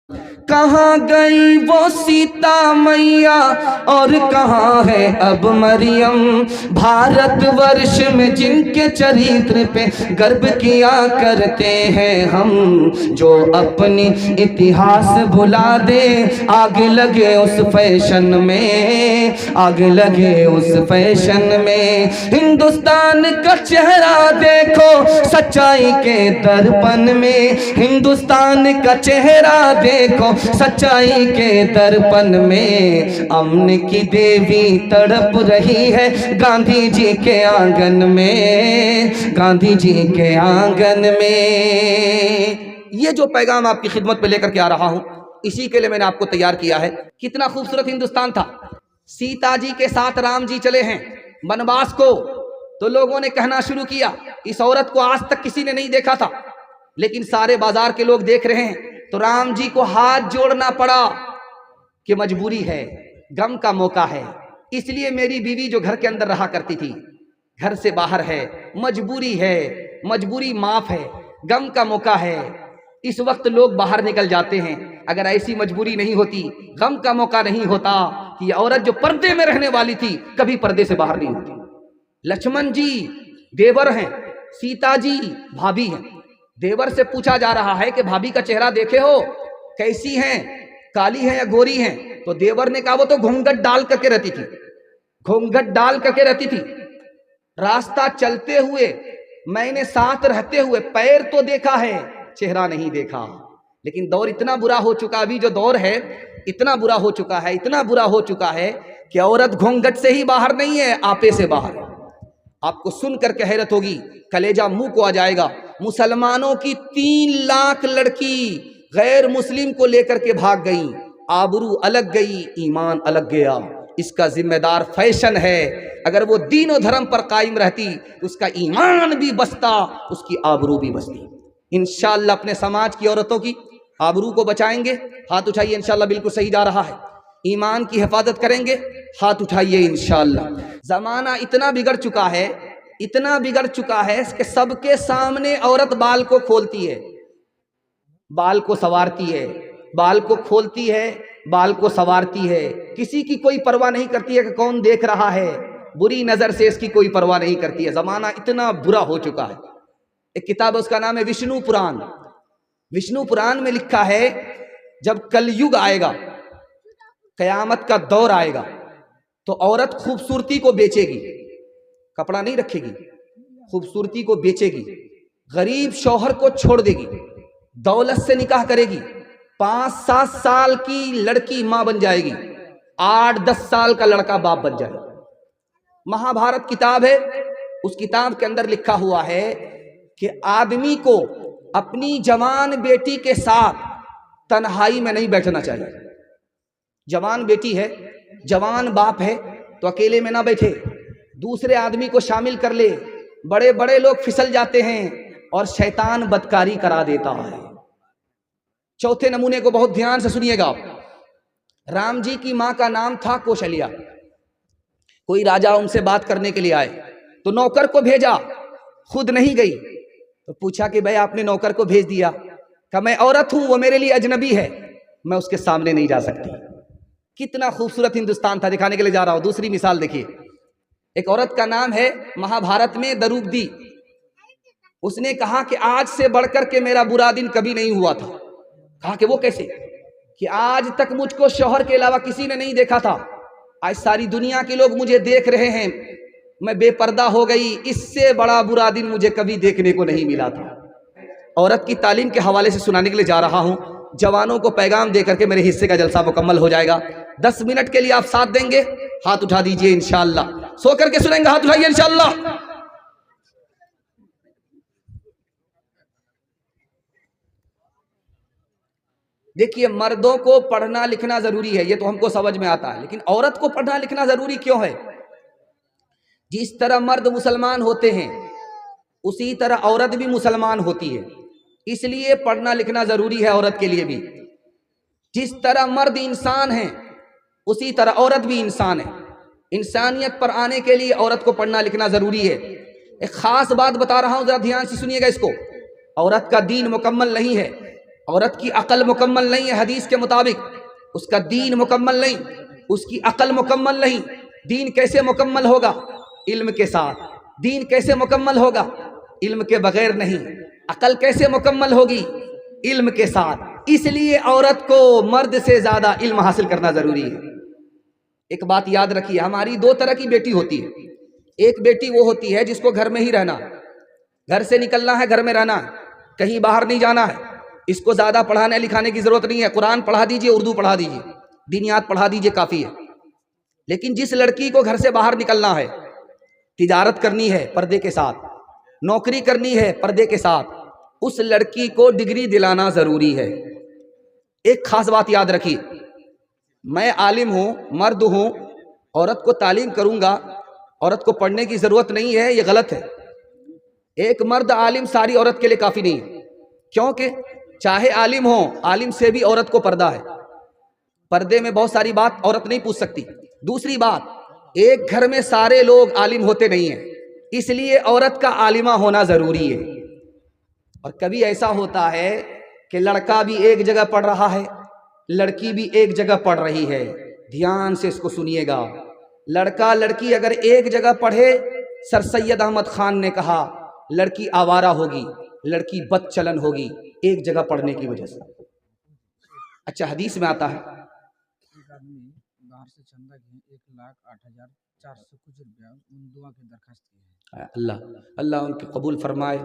कहाँ गई वो सीता मैया और कहाँ है अब मरियम। भारतवर्ष में जिनके चरित्र पे गर्व किया करते हैं हम, जो अपनी इतिहास भुला दे आग लगे उस फैशन में, आग लगे उस फैशन में। हिंदुस्तान का चेहरा देखो सच्चाई के दर्पण में, हिंदुस्तान का चेहरा देखो सच्चाई के दर्पण में। अमन की देवी तड़प रही है गांधी जी के आंगन में, गांधी जी के आंगन में। ये जो पैगाम आपकी खिदमत में लेकर के आ रहा हूं, इसी के लिए मैंने आपको तैयार किया है। कितना खूबसूरत हिंदुस्तान था। सीता जी के साथ राम जी चले हैं वनवास को, तो लोगों ने कहना शुरू किया इस औरत को आज तक किसी ने नहीं देखा था, लेकिन सारे बाजार के लोग देख रहे हैं। तो राम जी को हाथ जोड़ना पड़ा कि मजबूरी है, गम का मौका है, इसलिए मेरी बीवी जो घर के अंदर रहा करती थी घर से बाहर है, मजबूरी है, मजबूरी माफ है, गम का मौका है। इस वक्त लोग बाहर निकल जाते हैं। अगर ऐसी मजबूरी नहीं होती, गम का मौका नहीं होता, कि औरत जो पर्दे में रहने वाली थी कभी पर्दे से बाहर नहीं होती। लक्ष्मण जी देवर हैं, सीता जी भाभी हैं। देवर से पूछा जा रहा है कि भाभी का चेहरा देखे हो, कैसी हैं, काली हैं या गोरी हैं? तो देवर ने कहा वो तो घूंघट डाल करके रहती थी, घूंघट डाल करके रहती थी। रास्ता चलते हुए मैंने साथ रहते हुए पैर तो देखा है, चेहरा नहीं देखा। लेकिन दौर इतना बुरा हो चुका, अभी जो दौर है इतना बुरा हो चुका है, इतना बुरा हो चुका है कि औरत घूंघट से ही बाहर नहीं है, आपे से बाहर। आपको सुनकर के हैरत होगी, कलेजा मुंह को आ जाएगा। मुसलमानों की 3 लाख लड़की गैर मुस्लिम को लेकर के भाग गई, आबरू अलग गई, ईमान अलग गया। इसका जिम्मेदार फैशन है। अगर वो दीन और धर्म पर कायम रहती तो उसका ईमान भी बचता, उसकी आबरू भी बचती। इंशाअल्लाह अपने समाज की औरतों की आबरू को बचाएंगे, हाथ उठाइए। इंशाअल्लाह बिल्कुल सही जा रहा है। ईमान की हिफाजत करेंगे, हाथ उठाइए इंशाअल्लाह। जमाना इतना बिगड़ चुका है, इतना बिगड़ चुका है कि सबके सामने औरत बाल को खोलती है, बाल को संवारती है, बाल को खोलती है, बाल को संवारती है। किसी की कोई परवाह नहीं करती है कि कौन देख रहा है, बुरी नजर से इसकी कोई परवाह नहीं करती है। जमाना इतना बुरा हो चुका है। एक किताब है, उसका नाम है विष्णु पुराण। विष्णु पुराण में लिखा है जब कलयुग आएगा, कयामत का दौर आएगा, तो औरत खूबसूरती को बेचेगी, कपड़ा नहीं रखेगी, खूबसूरती को बेचेगी, गरीब शौहर को छोड़ देगी, दौलत से निकाह करेगी, 5-7 साल की लड़की मां बन जाएगी, 8-10 साल का लड़का बाप बन जाएगा। महाभारत किताब है, उस किताब के अंदर लिखा हुआ है कि आदमी को अपनी जवान बेटी के साथ तन्हाई में नहीं बैठना चाहिए। जवान बेटी है, जवान बाप है, तो अकेले में ना बैठे, दूसरे आदमी को शामिल कर ले। बड़े बड़े लोग फिसल जाते हैं और शैतान बदकारी करा देता है। चौथे नमूने को बहुत ध्यान से सुनिएगा आप। राम जी की मां का नाम था कौशल्या। कोई राजा उनसे बात करने के लिए आए तो नौकर को भेजा, खुद नहीं गई। तो पूछा कि भाई आपने नौकर को भेज दिया? कहा मैं औरत हूं, वो मेरे लिए अजनबी है, मैं उसके सामने नहीं जा सकती। कितना खूबसूरत हिंदुस्तान था, दिखाने के लिए जा रहा हूं। दूसरी मिसाल देखिए, एक औरत का नाम है महाभारत में द्रौपदी। उसने कहा कि आज से बढ़कर के मेरा बुरा दिन कभी नहीं हुआ था। कहा कि वो कैसे? कि आज तक मुझको शौहर के अलावा किसी ने नहीं देखा था, आज सारी दुनिया के लोग मुझे देख रहे हैं, मैं बेपर्दा हो गई, इससे बड़ा बुरा दिन मुझे कभी देखने को नहीं मिला था। औरत की तालीम के हवाले से सुनाने के लिए जा रहा हूं। जवानों को पैगाम देकर के मेरे हिस्से का जलसा मुकम्मल हो जाएगा। 10 मिनट के लिए आप साथ देंगे, हाथ उठा दीजिए इंशाअल्लाह। सो करके सुनेंगे, हाथ उठाइए इंशाअल्लाह। देखिए, मर्दों को पढ़ना लिखना जरूरी है, ये तो हमको समझ में आता है, लेकिन औरत को पढ़ना लिखना जरूरी क्यों है? जिस तरह मर्द मुसलमान होते हैं उसी तरह औरत भी मुसलमान होती है, इसलिए पढ़ना लिखना जरूरी है औरत के लिए भी। जिस तरह मर्द इंसान है उसी तरह औरत भी इंसान है। इंसानियत पर आने के लिए औरत को पढ़ना लिखना जरूरी है। एक खास बात बता रहा हूं, जरा ध्यान से सुनिएगा इसको। औरत का दीन मुकम्मल नहीं है, औरत की अकल मुकम्मल नहीं है हदीस के मुताबिक, उसका दीन मुकम्मल नहीं, उसकी अकल मुकम्मल नहीं। दीन कैसे मुकम्मल होगा? इल्म के साथ। दीन कैसे मुकम्मल होगा? इल्म के बगैर नहीं। अकल कैसे मुकम्मल होगी? इल्म के साथ। इसलिए औरत को मर्द से ज़्यादा इल्म हासिल करना ज़रूरी है। एक बात याद रखिए, हमारी दो तरह की बेटी होती है। एक बेटी वो होती है जिसको घर में ही रहना, घर से निकलना है, घर में रहना है, कहीं बाहर नहीं जाना है। इसको ज़्यादा पढ़ाने लिखाने की ज़रूरत नहीं है, कुरान पढ़ा दीजिए, उर्दू पढ़ा दीजिए, दीनियात पढ़ा दीजिए, काफ़ी है। लेकिन जिस लड़की को घर से बाहर निकलना है, तिजारत करनी है पर्दे के साथ, नौकरी करनी है पर्दे के साथ, उस लड़की को डिग्री दिलाना ज़रूरी है। एक खास बात याद रखिए, मैं आलिम हूँ, मर्द हूँ, औरत को तालीम करूँगा, औरत को पढ़ने की ज़रूरत नहीं है, ये गलत है। एक मर्द आलिम सारी औरत के लिए काफ़ी नहीं है, क्योंकि चाहे आलिम हो, आलिम से भी औरत को पर्दा है। पर्दे में बहुत सारी बात औरत नहीं पूछ सकती। दूसरी बात, एक घर में सारे लोग आलिम होते नहीं हैं, इसलिए औरत का आलिमा होना ज़रूरी है। और कभी ऐसा होता है कि लड़का भी एक जगह पढ़ रहा है, लड़की भी एक जगह पढ़ रही है। ध्यान से इसको सुनिएगा, लड़का लड़की अगर एक जगह पढ़े, सर सैयद अहमद खान ने कहा लड़की आवारा होगी, लड़की बदचलन होगी एक जगह पढ़ने की वजह से। अच्छा, हदीस में आता है बाहर से चंदा किए 1,08,400 कुछ रुपया उन दुआ की दरखास्त की है। अल्लाह अल्लाह उनके कबूल फरमाए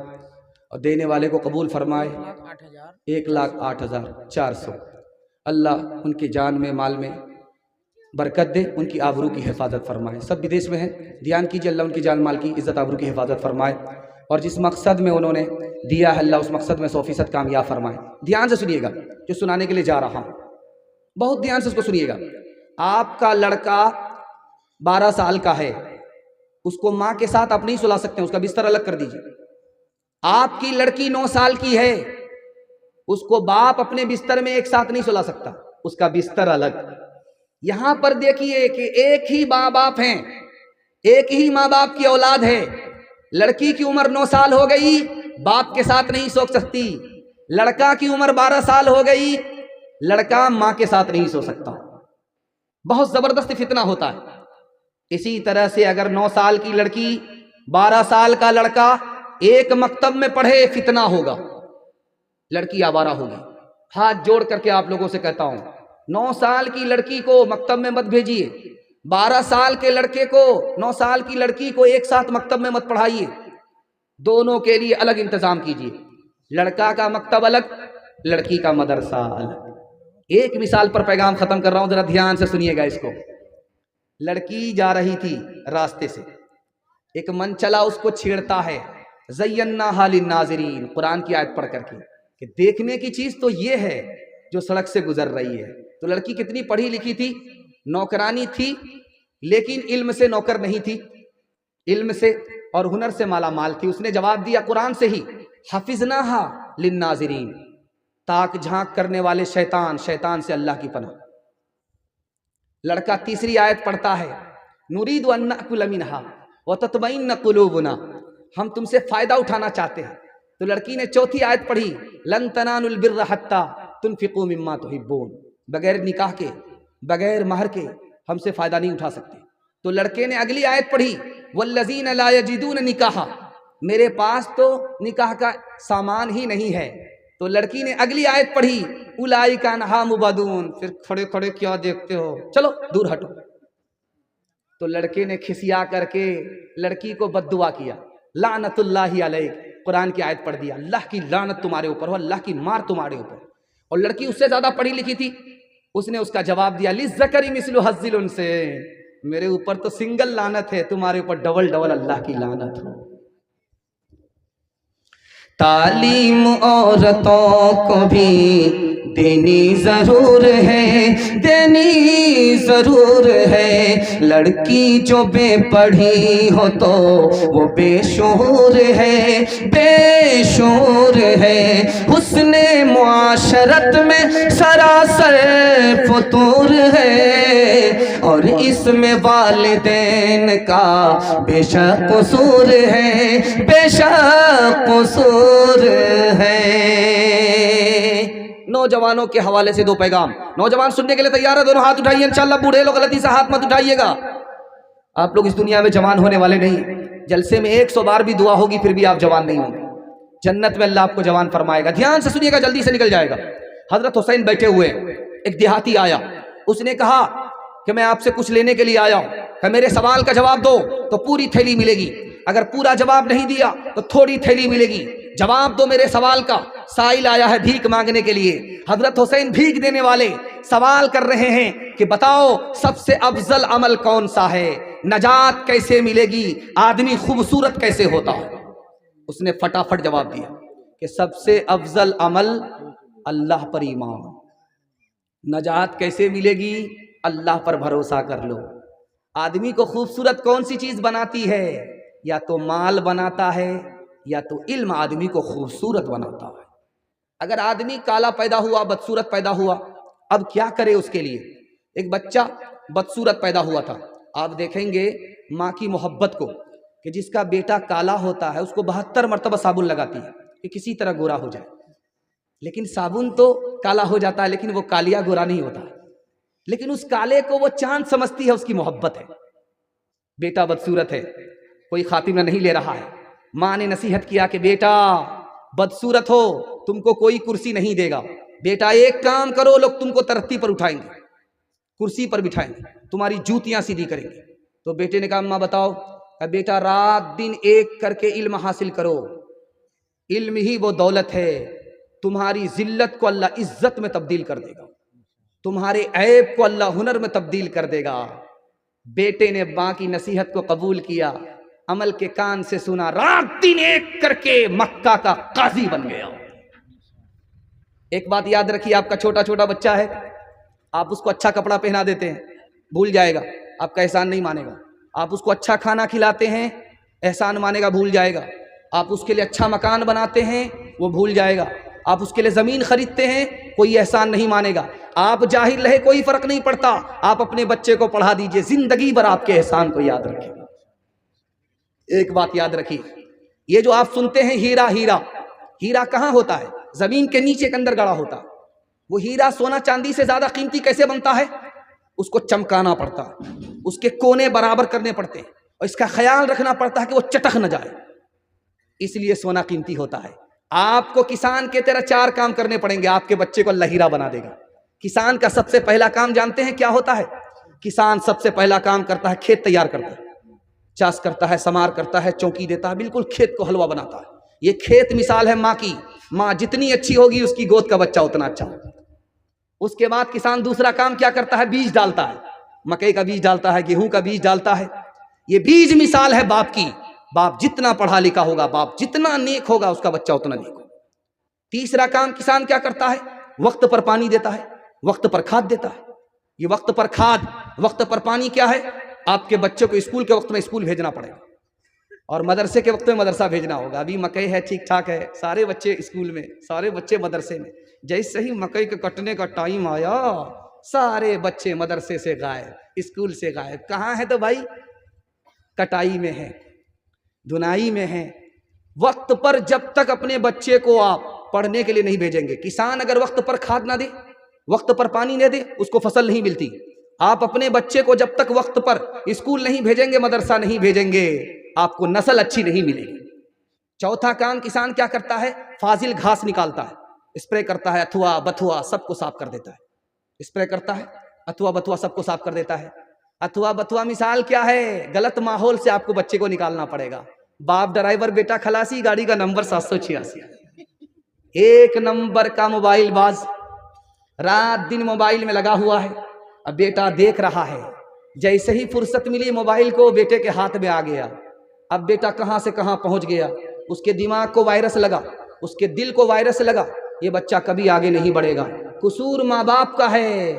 और देने वाले को कबूल फरमाए। 1,08,400 अल्लाह उनकी जान में, माल में बरकत दे, उनकी आबरू की हिफाजत फरमाए। सब विदेश में हैं, ध्यान कीजिए, अल्लाह उनकी जान माल की इज़्ज़त आबरू की हिफाजत फरमाए और जिस मकसद में उन्होंने दिया है अल्लाह उस मकसद में 100% कामयाब फरमाए। ध्यान से सुनिएगा, जो सुनाने के लिए जा रहा हूँ, बहुत ध्यान से उसको सुनिएगा। आपका लड़का 12 साल का है, उसको माँ के साथ आप नहीं सुला सकते, उसका बिस्तर अलग कर दीजिए। आपकी लड़की 9 साल की है, उसको बाप अपने बिस्तर में एक साथ नहीं सुला सकता, उसका बिस्तर अलग। यहां पर देखिए कि एक ही माँ बाप हैं, एक ही माँ बाप की औलाद है। लड़की की उम्र 9 साल हो गई, बाप के साथ नहीं सो सकती। लड़का की उम्र 12 साल हो गई, लड़का माँ के साथ नहीं सो सकता। बहुत जबरदस्त फितना होता है। इसी तरह से अगर 9 साल की लड़की 12 साल का लड़का एक मकतब में पढ़े, फितना होगा, लड़की आवारा होगी। हाथ जोड़ करके आप लोगों से कहता हूं, 9 साल की लड़की को मकतब में मत भेजिए, 12 साल के लड़के को, 9 साल की लड़की को एक साथ मकतब में मत पढ़ाइए, दोनों के लिए अलग इंतजाम कीजिए। लड़का का मकतब अलग, लड़की का मदरसा अलग। एक मिसाल पर पैगाम खत्म कर रहा हूं, जरा ध्यान से सुनिएगा इसको। लड़की जा रही थी रास्ते से, एक मन चला उसको छेड़ता है, ज़य्यन्ना हालिन नाज़रीन, कुरान की आयत पढ़ करके कि देखने की चीज तो ये है जो सड़क से गुजर रही है। तो लड़की कितनी पढ़ी लिखी थी, नौकरानी थी, लेकिन इल्म से नौकर नहीं थी, इल्म से और हुनर से माला माल थी। उसने जवाब दिया कुरान से ही, हफिज़नाहा लिन्नाज़रीन, ताक झांक करने वाले शैतान, शैतान से अल्लाह की पनाह। लड़का तीसरी आयत पढ़ता है, नुरीदु अन नअकुल मिनहा व तत्मइन्न कुलूबुना, हम तुमसे फायदा उठाना चाहते हैं। तो लड़की ने चौथी आयत पढ़ी, लन तनालुल बिर्र हत्ता तुनफिकू मिम्मा तुहिब्बून, बगैर निकाह के, बगैर महर के हमसे फायदा नहीं उठा सकते। तो लड़के ने अगली आयत पढ़ी, वल्लज़ीना ला यजिदून निकाहा, मेरे पास तो निकाह का सामान ही नहीं है। तो लड़की ने अगली आयत पढ़ी, उलाइका अन्हा मुबदून, फिर खड़े खड़े क्या देखते हो, चलो दूर हटो। तो लड़के ने खिसिया करके लड़की को बद्दुआ किया, लानतुल्लाहि अलैक, कुरान की आयत पढ़ दिया, अल्लाह की लानत तुम्हारे ऊपर हो, अल्लाह की मार तुम्हारे ऊपर। और लड़की उससे ज्यादा पढ़ी लिखी थी, उसने उसका जवाब दिया, लिज़्ज़करी मिस्लु हज़्ज़िल उन्सैन, मेरे ऊपर तो सिंगल लानत है, तुम्हारे ऊपर डबल डबल अल्लाह की लानत हो। तालीम औरतों को भी देनी जरूर है, देनी जरूर है। लड़की जो बेपढ़ी हो तो वो बेशूर है, बेशूर है। हुस्ने मुआशरत में सरासर फतूर है और इसमें वालिदैन का बेशक कसूर है, बेशक कसूर है। नौजवानों के हवाले से 2 पैगाम। नौजवान सुनने के लिए तैयार है? दोनों हाथ उठाइए इंशाल्लाह। बूढ़े लोग गलती से हाथ मत उठाइएगा। आप लोग इस दुनिया में जवान होने वाले नहीं। जलसे में 100 बार भी दुआ होगी फिर भी आप जवान नहीं होंगे। जन्नत में अल्लाह आपको जवान फरमाएगा। ध्यान से सुनिएगा, जल्दी से निकल जाएगा। हजरत हुसैन बैठे हुए, एक देहाती आया, उसने कहा कि मैं आपसे कुछ लेने के लिए आया हूं, कि मेरे सवाल का जवाब दो तो पूरी थैली मिलेगी, अगर पूरा जवाब नहीं दिया तो थोड़ी थैली मिलेगी, जवाब दो मेरे सवाल का। साइल आया है भीख मांगने के लिए। हजरत हुसैन भीख देने वाले सवाल कर रहे हैं कि बताओ सबसे अफजल अमल कौन सा है, नजात कैसे मिलेगी, आदमी खूबसूरत कैसे होता है। उसने फटाफट जवाब दिया कि सबसे अफजल अमल अल्लाह पर ईमान। नजात कैसे मिलेगी? अल्लाह पर भरोसा कर लो। आदमी को खूबसूरत कौन सी चीज बनाती है? या तो माल बनाता है या तो इल्म आदमी को खूबसूरत बनाता है। अगर आदमी काला पैदा हुआ, बदसूरत पैदा हुआ, अब क्या करे उसके लिए? एक बच्चा बदसूरत पैदा हुआ था, आप देखेंगे माँ की मोहब्बत को, कि जिसका बेटा काला होता है उसको 72 मरतबा साबुन लगाती है कि किसी तरह गोरा हो जाए। लेकिन साबुन तो काला हो जाता है लेकिन वो कालिया गोरा नहीं होता है। लेकिन उस काले को वो चांद समझती है, उसकी मोहब्बत है। बेटा बदसूरत है, कोई खातिमा नहीं ले रहा है, माँ ने नसीहत किया कि बेटा बदसूरत हो, तुमको कोई कुर्सी नहीं देगा, बेटा एक काम करो, लोग तुमको तरक्की पर उठाएंगे, कुर्सी पर बिठाएंगे, तुम्हारी जूतियां सीधी करेंगे। तो बेटे ने कहा अम्मा बताओ। बेटा रात दिन एक करके इल्म हासिल करो, इल्म ही वो दौलत है, तुम्हारी जिल्लत को अल्लाह इज्जत में तब्दील कर देगा, तुम्हारे ऐब को अल्लाह हुनर में तब्दील कर देगा। बेटे ने मां की नसीहत को कबूल किया, अमल के कान से सुना, रात दिन एक करके मक्का का काजी बन गया। एक बात याद रखिए, आपका छोटा छोटा बच्चा है, आप उसको अच्छा कपड़ा पहना देते हैं, भूल जाएगा, आपका एहसान नहीं मानेगा। आप उसको अच्छा खाना खिलाते हैं, एहसान मानेगा, भूल जाएगा। आप उसके लिए अच्छा मकान बनाते हैं, वो भूल जाएगा। आप उसके लिए ज़मीन खरीदते हैं, कोई एहसान नहीं मानेगा। आप जाहिर रहे कोई फ़र्क नहीं पड़ता, आप अपने बच्चे को पढ़ा दीजिए, ज़िंदगी भर आपके एहसान को याद रखेगा। एक बात याद रखिए, ये जो आप सुनते हैं हीरा हीरा, हीरा कहाँ होता है? ज़मीन के नीचे के अंदर गड़ा होता है। वो हीरा सोना चांदी से ज़्यादा कीमती कैसे बनता है? उसको चमकाना पड़ता है, उसके कोने बराबर करने पड़ते हैं और इसका ख्याल रखना पड़ता है कि वो चटक न जाए, इसलिए सोना कीमती होता है। आपको किसान के तरह 4 काम करने पड़ेंगे, आपके बच्चे को अल्लाह हीरा बना देगा। किसान का सबसे पहला काम जानते हैं क्या होता है? किसान सबसे पहला काम करता है खेत तैयार करता है, चाष करता है, समार करता है, चौकी देता है, बिल्कुल खेत को हलवा बनाता है। ये खेत मिसाल है माँ की, माँ जितनी अच्छी होगी उसकी गोद का बच्चा उतना अच्छा होगा। उसके बाद किसान दूसरा काम क्या करता है? बीज डालता है, मकई का बीज डालता है, गेहूं का बीज डालता है। ये बीज मिसाल है बाप की, बाप जितना पढ़ा लिखा होगा, बाप जितना नेक होगा, उसका बच्चा उतना नेक होगा। तीसरा काम किसान क्या करता है? वक्त पर पानी देता है, वक्त पर खाद देता है। ये वक्त पर खाद, वक्त पर पानी क्या है? आपके बच्चे को स्कूल के वक्त में स्कूल भेजना पड़ेगा और मदरसे के वक्त में मदरसा भेजना होगा। अभी मकई है, ठीक ठाक है, सारे बच्चे स्कूल में, सारे बच्चे मदरसे में। जैसे ही मकई के कटने का टाइम आया, सारे बच्चे मदरसे से गायब, स्कूल से गायब। कहाँ है? तो भाई कटाई में है, धुनाई में है। वक्त पर जब तक अपने बच्चे को आप पढ़ने के लिए नहीं भेजेंगे, किसान अगर वक्त पर खाद ना दे, वक्त पर पानी न दे, उसको फसल नहीं मिलती। आप अपने बच्चे को जब तक वक्त पर स्कूल नहीं भेजेंगे, मदरसा नहीं भेजेंगे, आपको नस्ल अच्छी नहीं मिलेगी। चौथा काम किसान क्या करता है? फाजिल घास निकालता है, स्प्रे करता है, अथवा बथुआ सबको साफ कर देता है। स्प्रे करता है, अथवा बथुआ सबको साफ कर देता है। अथवा बथुआ मिसाल क्या है? गलत माहौल से आपको बच्चे को निकालना पड़ेगा। बाप ड्राइवर, बेटा खलासी, गाड़ी का नंबर 786। एक नंबर का मोबाइल बाज, रात दिन मोबाइल में लगा हुआ है। अब बेटा देख रहा है, जैसे ही फुर्सत मिली मोबाइल को बेटे के हाथ में आ गया। अब बेटा कहां से कहां पहुंच गया, उसके दिमाग को वायरस लगा, उसके दिल को वायरस लगा, ये बच्चा कभी आगे नहीं बढ़ेगा। कसूर माँ बाप का है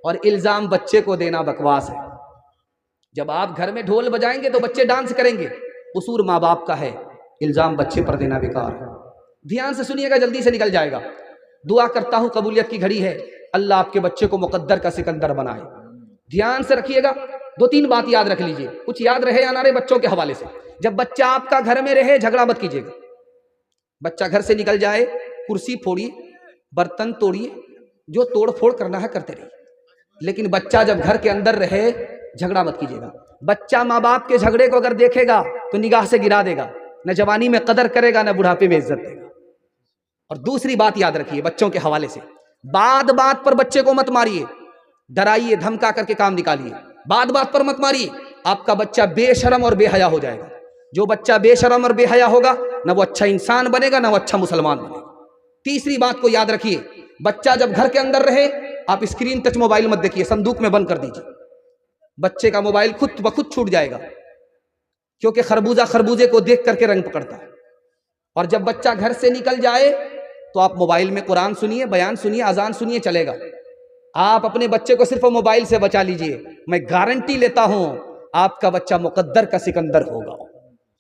और इल्जाम बच्चे को देना बकवास है। जब आप घर में ढोल बजाएंगे तो बच्चे डांस करेंगे, कसूर माँ बाप का है, इल्जाम बच्चे पर देना बेकार है। ध्यान से सुनिएगा, जल्दी से निकल जाएगा। दुआ करता हूं, कबूलियत की घड़ी है, अल्लाह आपके बच्चे को मुकद्दर का सिकंदर बनाए। ध्यान से रखिएगा, 2-3 बात याद रख लीजिए, कुछ याद रहे या ना रहे बच्चों के हवाले से। जब बच्चा आपका घर में रहे, झगड़ा मत कीजिएगा। बच्चा घर से निकल जाए, कुर्सी फोड़िए, बर्तन तोड़िए, जो तोड़ फोड़ करना है करते रहिए, लेकिन बच्चा जब घर के अंदर रहे झगड़ा मत कीजिएगा। बच्चा माँ बाप के झगड़े को अगर देखेगा तो निगाह से गिरा देगा, न जवानी में कदर करेगा न बुढ़ापे में इज्जत देगा। और दूसरी बात याद रखिए बच्चों के हवाले से, बात बात पर बच्चे को मत मारिए, डराइए धमका करके काम निकालिए, बात बात पर मत मारिए, आपका बच्चा बेशरम और बेहया हो जाएगा। जो बच्चा बेशरम और बेहया होगा न वो अच्छा इंसान बनेगा न वो अच्छा मुसलमान बनेगा। तीसरी बात को याद रखिए, बच्चा जब घर के अंदर रहे आप स्क्रीन टच मोबाइल मत देखिए, संदूक में बंद कर दीजिए। बच्चे का मोबाइल खुद ब खुद छूट जाएगा, क्योंकि खरबूजा खरबूजे को देख करके रंग पकड़ता है। और जब बच्चा घर से निकल जाए तो आप मोबाइल में कुरान सुनिए, बयान सुनिए, अजान सुनिए, चलेगा। आप अपने बच्चे को सिर्फ मोबाइल से बचा लीजिए, मैं गारंटी लेता हूं आपका बच्चा मुकद्दर का सिकंदर होगा।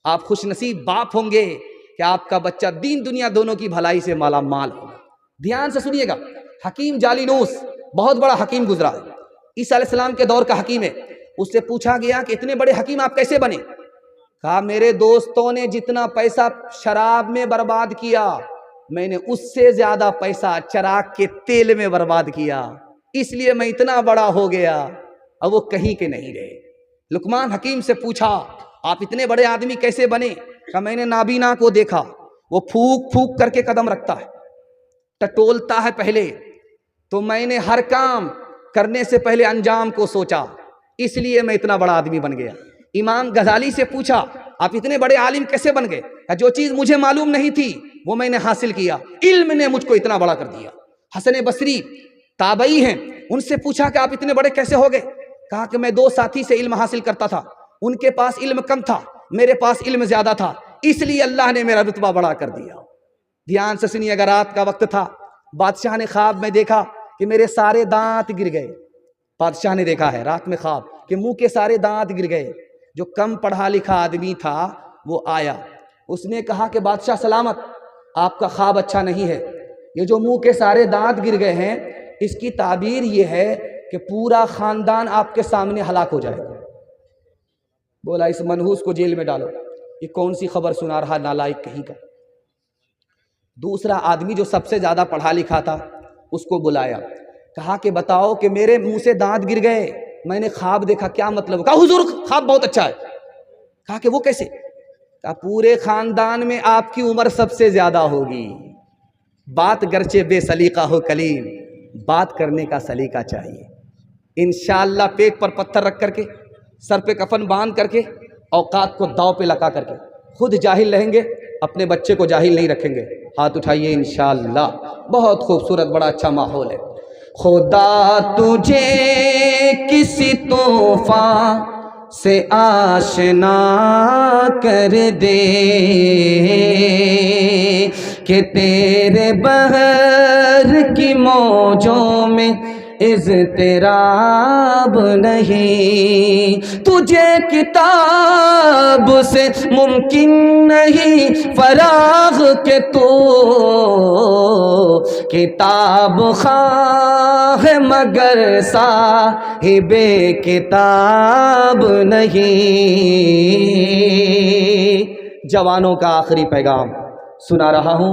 आप खुशनसीब बाप होंगे कि आपका बच्चा दीन दुनिया दोनों की भलाई से माला माल होगा। ध्यान से सुनिएगा, हकीम जालिनूस बहुत बड़ा हकीम गुजरा है, ईसा अलैहिस्सलाम के दौर का हकीम है। उससे पूछा गया कि इतने बड़े हकीम आप कैसे बने? कहा मेरे दोस्तों ने जितना पैसा शराब में बर्बाद किया, मैंने उससे ज्यादा पैसा चिराग के तेल में बर्बाद किया, इसलिए मैं इतना बड़ा हो गया। अब वो कहीं के नहीं रहे। लुकमान हकीम से पूछा आप इतने बड़े आदमी कैसे बने? कहा मैंने नाबीना को देखा, वो फूक फूक करके कदम रखता है, टटोलता है पहले, तो मैंने हर काम करने से पहले अंजाम को सोचा, इसलिए मैं इतना बड़ा आदमी बन गया। इमाम गजाली से पूछा आप इतने बड़े आलिम कैसे बन गए? जो चीज मुझे मालूम नहीं थी वो मैंने हासिल किया, इल्म ने मुझको इतना बड़ा कर दिया। हसन बसरी ताबई हैं, उनसे पूछा कि आप इतने बड़े कैसे हो गए? कहा कि मैं दो साथी से इल्म हासिल करता था, उनके पास इल्म कम था, मेरे पास इल्म ज्यादा था, इसलिए अल्लाह ने मेरा रुतबा बड़ा कर दिया। ध्यान से सुनिएगा, रात का वक्त था, बादशाह ने ख्वाब में देखा कि मेरे सारे दांत गिर गए। बादशाह ने देखा है रात में ख्वाब कि मुंह के सारे दांत गिर गए। जो कम पढ़ा लिखा आदमी था वो आया, उसने कहा कि बादशाह सलामत, आपका ख्वाब अच्छा नहीं है, ये जो मुंह के सारे दांत गिर गए हैं इसकी ताबीर ये है कि पूरा खानदान आपके सामने हलाक हो जाएगा। बोला इस मनहूस को जेल में डालो, ये कौन सी खबर सुना रहा नालायक कहीं का। दूसरा आदमी जो सबसे ज्यादा पढ़ा लिखा था उसको बुलाया, कहा कि बताओ कि मेरे मुंह से दांत गिर गए, मैंने ख्वाब देखा, क्या मतलब? कहा हुजूर ख्वाब बहुत अच्छा है। कहा कि वो कैसे? कहा पूरे खानदान में आपकी उम्र सबसे ज्यादा होगी, बात गर्चे बेसलीका हो कलीम, बात करने का सलीका चाहिए। इंशाअल्लाह पेट पर पत्थर रख करके, सर पे कफन बांध करके, औकात को दाव पे लगा करके खुद जाहिल रहेंगे, अपने बच्चे को जाहिल नहीं रखेंगे। हाथ उठाइए इंशाअल्लाह। बहुत खूबसूरत बड़ा अच्छा माहौल है। खुदा तुझे किसी तोहफा से आशना कर दे कि तेरे बहर की मौजों में इज़्तिराब नहीं, तुझे किताब से मुमकिन नहीं फराग के तो किताब ख़्वाह मगर साहिबे किताब नहीं। जवानों का आखिरी पैगाम सुना रहा हूँ,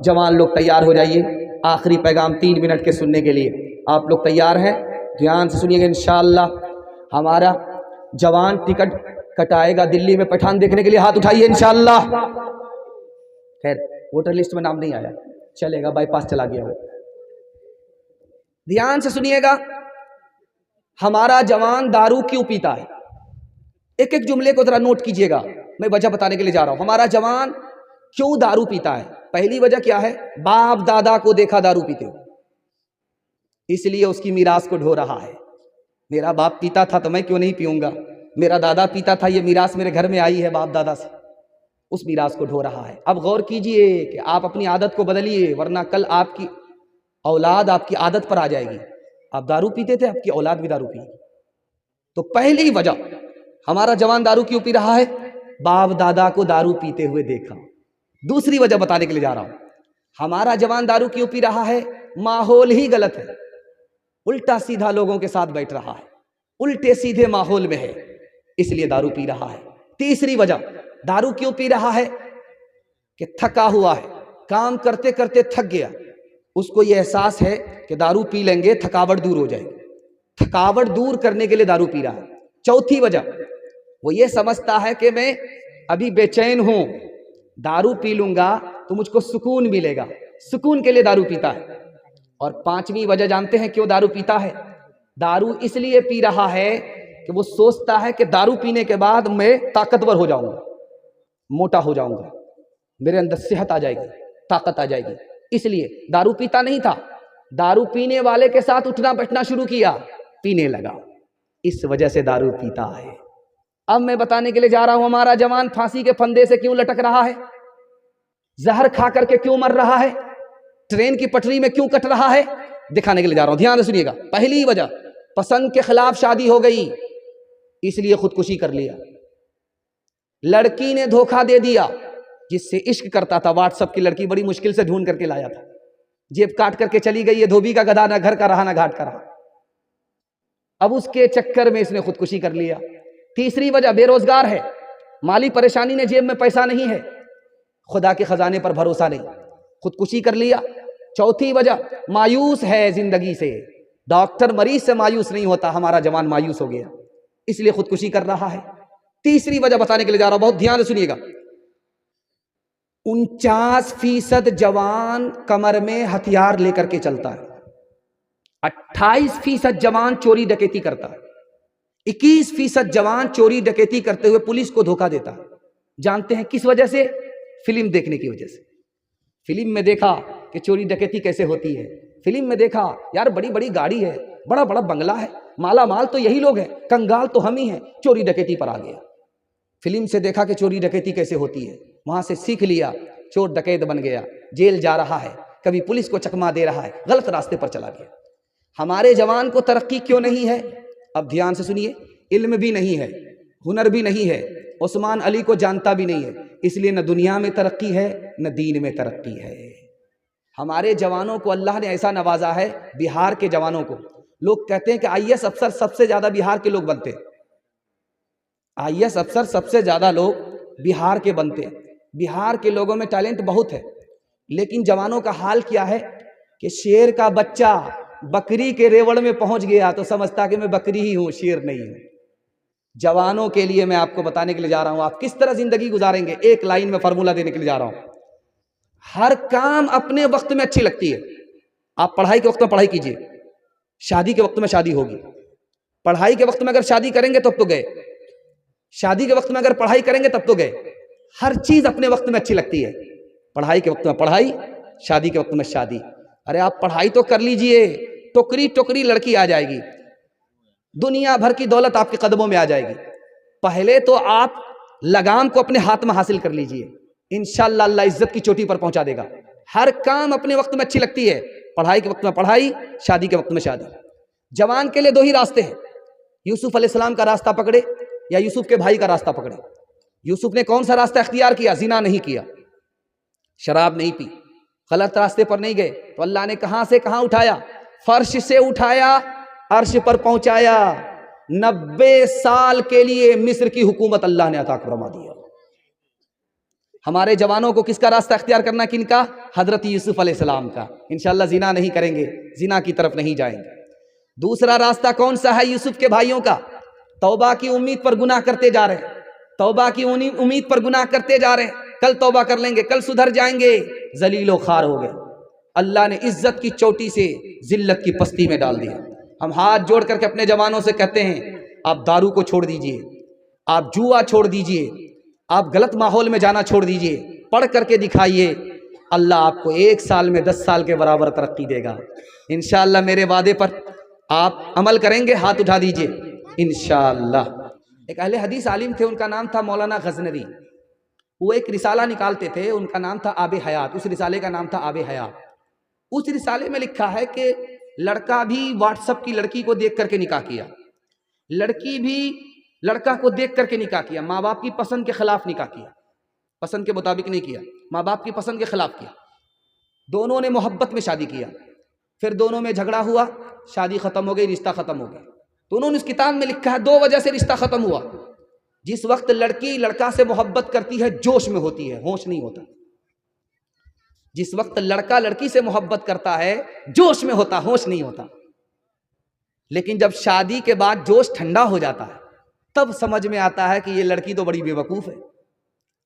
जवान लोग तैयार हो जाइए, आखिरी पैगाम 3 मिनट के सुनने के लिए। आप लोग तैयार हैं? ध्यान से सुनिएगा। इंशाअल्लाह हमारा जवान टिकट कटाएगा दिल्ली में पठान देखने के लिए, हाथ उठाइए इंशाअल्लाह। खैर वोटर लिस्ट में नाम नहीं आया, चलेगा, बाईपास चला गया वो। ध्यान से सुनिएगा, हमारा जवान दारू क्यों पीता है? एक एक जुमले को जरा नोट कीजिएगा, मैं वजह बताने के लिए जा रहा हूं। हमारा जवान क्यों दारू पीता है? पहली वजह क्या है? बाप दादा को देखा दारू पीते हो, इसलिए उसकी मीरास को ढो रहा है। मेरा बाप पीता था तो मैं क्यों नहीं पीऊंगा, मेरा दादा पीता था, ये मीरास मेरे घर में आई है बाप दादा से, उस मीरास को ढो रहा है। अब गौर कीजिए कि आप अपनी आदत को बदलिए, वरना कल आपकी औलाद आपकी आदत पर आ जाएगी। आप दारू पीते थे, आपकी औलाद भी दारू पिएगी। तो पहली वजह हमारा जवान दारू क्यों पी रहा है? बाप दादा को दारू पीते हुए देखा। दूसरी वजह बताने के लिए जा रहा हूं, हमारा जवान दारू क्यों पी रहा है? माहौल ही गलत है, उल्टा सीधा लोगों के साथ बैठ रहा है, उल्टे सीधे माहौल में है, इसलिए दारू पी रहा है। तीसरी वजह दारू क्यों पी रहा है कि थका हुआ है, काम करते करते थक गया, उसको ये एहसास है कि दारू पी लेंगे थकावट दूर हो जाएगी। थकावट दूर करने के लिए दारू पी रहा है। चौथी वजह, वो ये समझता है कि मैं अभी बेचैन हूं, दारू पी लूंगा तो मुझको सुकून मिलेगा, सुकून के लिए दारू पीता है। और पांचवी वजह जानते हैं क्यों दारू पीता है? दारू इसलिए पी रहा है कि वो सोचता है कि दारू पीने के बाद मैं ताकतवर हो जाऊंगा, मोटा हो जाऊंगा, मेरे अंदर सेहत आ जाएगी, ताकत आ जाएगी। इसलिए दारू पीता नहीं था, दारू पीने वाले के साथ उठना बैठना शुरू किया, पीने लगा, इस वजह से दारू पीता है। अब मैं बताने के लिए जा रहा हूं हमारा जवान फांसी के फंदे से क्यों लटक रहा है, जहर खा करके क्यों मर रहा है, ट्रेन की पटरी में क्यों कट रहा है, दिखाने के लिए जा रहा हूं, ध्यान से सुनिएगा। पहली वजह, पसंद के खिलाफ शादी हो गई, इसलिए खुदकुशी कर लिया। लड़की ने धोखा दे दिया, जिससे इश्क करता था, व्हाट्सएप की लड़की बड़ी मुश्किल से ढूंढ करके लाया था, जेब काट करके चली गई, ये धोबी का गधा, ना घर का रहा ना घाट का रहा। अब उसके चक्कर में इसने खुदकुशी कर लिया। तीसरी वजह, बेरोजगार है, माली परेशानी ने, जेब में पैसा नहीं है, खुदा के खजाने पर भरोसा नहीं, खुदकुशी कर लिया। चौथी वजह, मायूस है जिंदगी से, डॉक्टर मरीज से मायूस नहीं होता, हमारा जवान मायूस हो गया, इसलिए खुदकुशी कर रहा है। तीसरी वजह बताने के लिए जा रहा हूं, बहुत ध्यान से सुनिएगा। 49% जवान कमर में हथियार लेकर के चलता है, 28% जवान चोरी डकैती करता है, 21% जवान चोरी डकैती करते हुए पुलिस को धोखा देता है। जानते हैं किस वजह से? फिल्म देखने की वजह से। फिल्म में देखा कि चोरी डकैती कैसे होती है, फिल्म में देखा यार बड़ी बड़ी गाड़ी है, बड़ा बड़ा बंगला है, माला माल तो यही लोग हैं, कंगाल तो हम ही हैं, चोरी डकैती पर आ गया। फिल्म से देखा कि चोरी डकैती कैसे होती है, वहां से सीख लिया, चोर डकैत बन गया, जेल जा रहा है, कभी पुलिस को चकमा दे रहा है, गलत रास्ते पर चला गया। हमारे जवान को तरक्की क्यों नहीं है? अब ध्यान से सुनिए, इल्म भी नहीं है, हुनर भी नहीं है, उस्मान अली को जानता भी नहीं है, इसलिए न दुनिया में तरक्की है न दीन में तरक्की है। हमारे जवानों को अल्लाह ने ऐसा नवाजा है, बिहार के जवानों को, लोग कहते हैं कि आईएएस अफसर सबसे ज्यादा बिहार के लोग बनते हैं, आईएएस अफसर सबसे ज्यादा लोग बिहार के बनते हैं। बिहार के लोगों में टैलेंट बहुत है, लेकिन जवानों का हाल क्या है कि शेर का बच्चा बकरी के रेवड़ में पहुंच गया तो समझता कि मैं बकरी ही हूं, शेर नहीं हूं। जवानों के लिए मैं आपको बताने के लिए जा रहा हूं, आप किस तरह जिंदगी गुजारेंगे, एक लाइन में फॉर्मूला देने के लिए जा रहा हूं। हर काम अपने वक्त में अच्छी लगती है। आप पढ़ाई के वक्त में पढ़ाई कीजिए, शादी के वक्त में शादी होगी, पढ़ाई के वक्त में अगर शादी करेंगे तब तो गए, शादी के वक्त में अगर पढ़ाई करेंगे तब तो गए। हर चीज अपने वक्त में अच्छी लगती है, पढ़ाई के वक्त में पढ़ाई, शादी के वक्त में शादी। अरे आप पढ़ाई तो कर लीजिए, टोकरी टोकरी लड़की आ जाएगी, दुनिया भर की दौलत आपके कदमों में आ जाएगी। पहले तो आप लगाम को अपने हाथ में हासिल कर लीजिए, इंशाअल्लाह अल्लाह इज्जत की चोटी पर पहुंचा देगा। हर काम अपने वक्त में अच्छी लगती है, पढ़ाई के वक्त में पढ़ाई, शादी के वक्त में शादी। जवान के लिए दो ही रास्ते हैं, यूसुफ अलैहिस्सलाम का रास्ता पकड़े या यूसुफ के भाई का रास्ता पकड़े। यूसुफ ने कौन सा रास्ता इख्तियार किया? जिना नहीं किया, शराब नहीं पी, गलत रास्ते पर नहीं गए, तो अल्लाह ने कहां से कहां उठाया? फर्श से उठाया, अर्श पर पहुंचाया। 90 साल के लिए मिस्र की हुकूमत अल्लाह ने अता फरमा दिया। हमारे जवानों को किसका रास्ता इख्तियार करना, किनका? हजरत यूसुफ अलैहिस्सलाम का। इंशाअल्लाह जिना नहीं करेंगे, जिना की तरफ नहीं जाएंगे। दूसरा रास्ता कौन सा है? यूसुफ के भाइयों का। तौबा की उम्मीद पर गुनाह करते जा रहे, तौबा की उम्मीद पर गुनाह करते जा रहे, कल तौबा कर लेंगे, कल सुधर जाएंगे, जलीलो खार हो गए। अल्लाह ने इज्जत की चोटी से जिल्लत की पस्ती में डाल दिया। हम हाथ जोड़ करके अपने जवानों से कहते हैं, आप दारू को छोड़ दीजिए, आप जुआ छोड़ दीजिए, आप गलत माहौल में जाना छोड़ दीजिए, पढ़ करके दिखाइए, अल्लाह आपको 1 साल में 10 साल के बराबर तरक्की देगा। इंशाअल्लाह मेरे वादे पर आप अमल करेंगे, हाथ उठा दीजिए इंशाअल्लाह। एक अहले हदीस आलिम थे, उनका नाम था मौलाना गजनवी। वो एक रिसाला निकालते थे, उनका नाम था आबे हयात। उस रिसाले का नाम था आबे हयात। उस रिसाले में लिखा है कि लड़का भी व्हाट्सएप की लड़की को देख करके निकाह किया, लड़की भी लड़का को देख करके निकाह किया, माँ बाप की पसंद के खिलाफ निकाह किया, पसंद के मुताबिक नहीं किया, माँ बाप की पसंद के खिलाफ किया। दोनों ने मोहब्बत में शादी किया, फिर दोनों में झगड़ा हुआ, शादी खत्म हो गई, रिश्ता खत्म हो गया। तो उन्होंने उस किताब में लिखा है 2 वजह से रिश्ता खत्म हुआ। जिस वक्त लड़की लड़का से मोहब्बत करती है, जोश में होती है, होश नहीं होता। जिस वक्त लड़का लड़की से मोहब्बत करता है जोश में होता, होश नहीं होता। लेकिन जब शादी के बाद जोश ठंडा हो जाता है तब समझ में आता है कि ये लड़की तो बड़ी बेवकूफ़ है।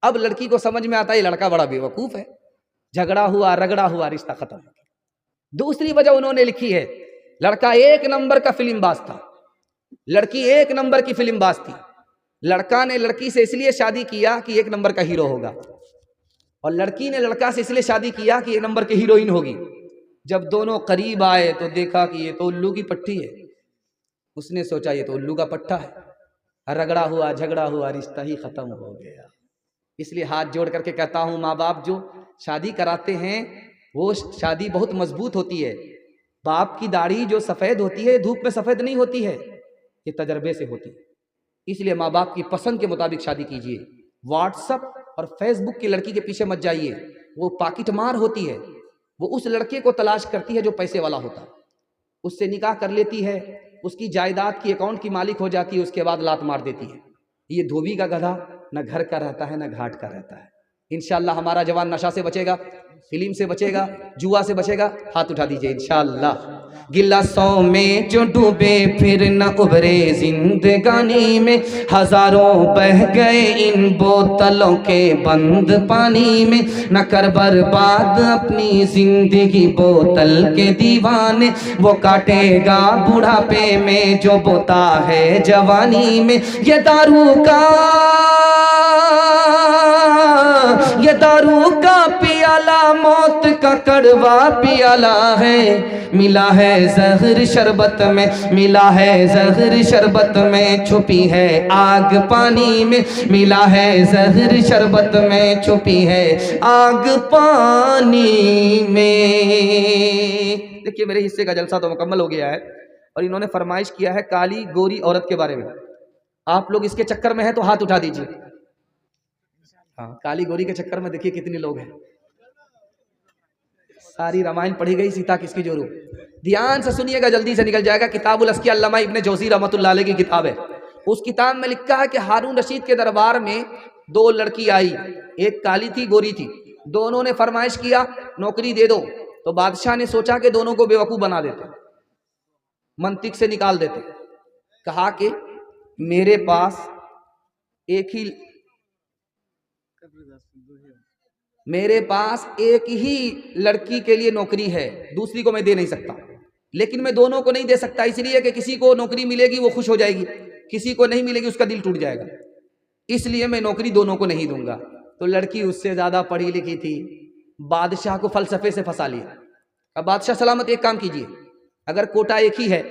अब लड़की को समझ में आता है ये लड़का बड़ा बेवकूफ़ है। झगड़ा हुआ, रगड़ा हुआ, रिश्ता खत्म हो गया। दूसरी वजह उन्होंने लिखी है, लड़का एक नंबर का फिल्मबाज था, लड़की एक नंबर की फिल्मबाज थी। लड़का ने लड़की से इसलिए शादी किया कि एक नंबर का हीरो होगा, और लड़की ने लड़का से इसलिए शादी किया कि एक नंबर की हीरोइन होगी। जब दोनों करीब आए तो देखा कि ये तो उल्लू की पट्टी है। उसने सोचा ये तो उल्लू का पट्टा है। रगड़ा हुआ, झगड़ा हुआ, रिश्ता ही खत्म हो गया। इसलिए हाथ जोड़ करके कहता हूँ, माँ बाप जो शादी कराते हैं वो शादी बहुत मजबूत होती है। बाप की दाढ़ी जो सफ़ेद होती है धूप में सफ़ेद नहीं होती है, ये तजर्बे से होती है। इसलिए माँ बाप की पसंद के मुताबिक शादी कीजिए। व्हाट्सअप और फेसबुक की लड़की के पीछे मत जाइए, वो पाकिट मार होती है। वो उस लड़के को तलाश करती है जो पैसे वाला होता है, उससे निकाह कर लेती है, उसकी जायदाद की अकाउंट की मालिक हो जाती है, उसके बाद लात मार देती है। ये धोबी का गधा न घर का रहता है न घाट का रहता है। इंशाअल्लाह हमारा जवान नशा से बचेगा, फिल्म से बचेगा, जुआ से बचेगा। हाथ उठा दीजिए इंशाअल्लाह। गिला सौ में जो डूबे फिर न उभरे जिंदगानी में, हजारों बह गए इन बोतलों के बंद पानी में। न कर बर्बाद अपनी जिंदगी बोतल के दीवाने, वो काटेगा बुढ़ापे में जो बोता है जवानी में। ये दारू का पियाला मौत का कड़वा पियाला है। मिला है जहर शरबत में, मिला है जहर शरबत में, छुपी है आग पानी में। मिला है जहर शरबत में, छुपी है आग पानी में। देखिए मेरे हिस्से का जलसा तो मुकम्मल हो गया है और इन्होंने फरमाइश किया है काली गोरी औरत के बारे में। आप लोग इसके चक्कर में हैं तो हाथ उठा दीजिए। हाँ, काली गोरी के चक्कर में देखिए कितने लोग हैं। सारी रामायण पढ़ी गई, सीता किसकी जोरू। ध्यान से सुनिएगा, जल्दी से निकल जाएगा। किताबुल अस्किया अल्लामा इब्ने जौज़ी रहमतुल्लाह अलैह की किताब है। उस किताब में लिखा है कि हारून रशीद के दरबार में दो लड़की आई, एक काली थी, गोरी थी। दोनों ने फरमाइश किया नौकरी दे दो, तो बादशाह ने सोचा कि दोनों को बेवकूफ़ बना देते, मंतिक से निकाल देते। कहा कि मेरे पास एक ही लड़की के लिए नौकरी है, दूसरी को मैं दे नहीं सकता। लेकिन मैं दोनों को नहीं दे सकता इसलिए कि किसी को नौकरी मिलेगी वो खुश हो जाएगी, किसी को नहीं मिलेगी उसका दिल टूट जाएगा। इसलिए मैं नौकरी दोनों को नहीं दूंगा। तो लड़की उससे ज़्यादा पढ़ी लिखी थी, बादशाह को फलसफे से फंसा लिया। अब बादशाह सलामत एक काम कीजिए, अगर कोटा एक ही है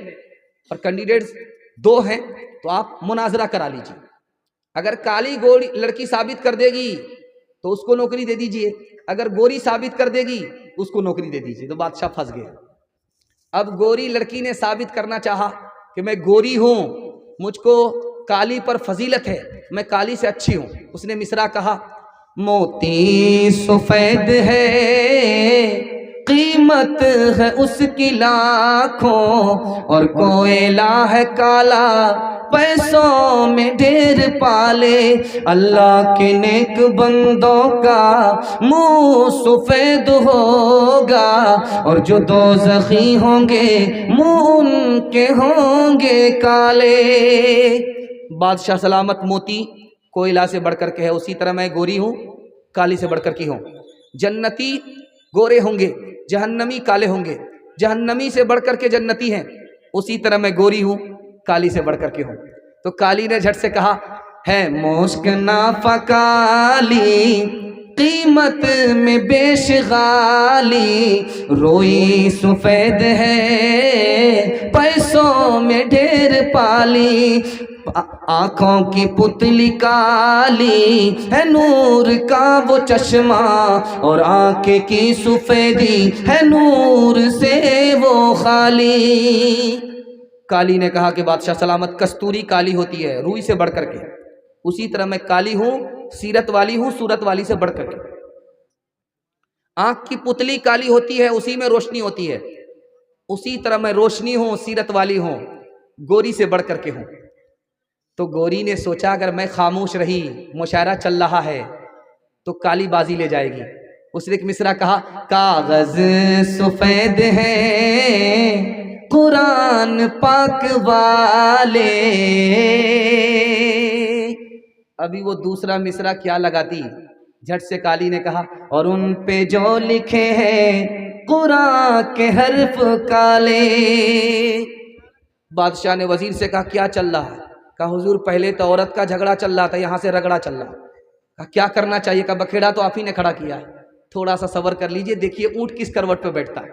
और कैंडिडेट्स दो हैं तो आप मुनाजरा करा लीजिए। अगर काली गोरी लड़की साबित कर देगी तो उसको नौकरी दे दीजिए, अगर गोरी साबित कर देगी उसको नौकरी दे दीजिए। तो बादशाह फंस गया। अब गोरी लड़की ने साबित करना चाहा कि मैं गोरी हूं, मुझको काली पर फजीलत है, मैं काली से अच्छी हूं। उसने मिसरा कहा, मोती सफेद है कीमत है उसकी लाखों, और कोयला है काला पैसों में ढेर पाले। अल्लाह के नेक बंदों का मुंह सफेद होगा, और जो दोज़खी होंगे मुंह उनके होंगे काले। बादशाह सलामत मोती कोयला से बढ़कर के है, उसी तरह मैं गोरी हूँ काली से बढ़कर की हूँ। जन्नती गोरे होंगे, जहन्नमी काले होंगे, जहन्नमी से बढ़कर के जन्नती हैं, उसी तरह मैं गोरी हूँ काली से बढ़कर के हूँ। तो काली ने झट से कहा, है मुश्क नाफा काली कीमत में बेशगाली, रोई सफेद है पैसों में ढेर पाली। आँखों की पुतली काली है नूर का वो चश्मा, और आँखें की सफेदी है नूर से वो खाली। काली ने कहा कि बादशाह सलामत कस्तूरी काली होती है रूई से बढ़कर के, उसी तरह मैं काली हूँ, सीरत वाली हूँ, सूरत वाली से बढ़कर के। आँख की पुतली काली होती है, उसी में रोशनी होती है, उसी तरह मैं रोशनी हूँ, सीरत वाली हूँ, गोरी से बढ़कर के हूँ। तो गोरी ने सोचा अगर मैं खामोश रही, मुशायरा चल रहा है, तो काली बाजी ले जाएगी, उसने एक मिसरा कहा, कागज सफेद है कुरान पाक वाले। अभी वो दूसरा मिसरा क्या लगाती, झट से काली ने कहा, और उन पे जो लिखे हैं कुरान के हर्फ काले। बादशाह ने वजीर से कहा, क्या चल रहा है? कहा, हुजूर पहले तो औरत का झगड़ा चल रहा था, यहाँ से रगड़ा चल रहा। कहा, क्या करना चाहिए? कहा, बखेड़ा तो आप ही ने खड़ा किया है, थोड़ा सा सबर कर लीजिए, देखिए ऊंट किस करवट पे बैठता है।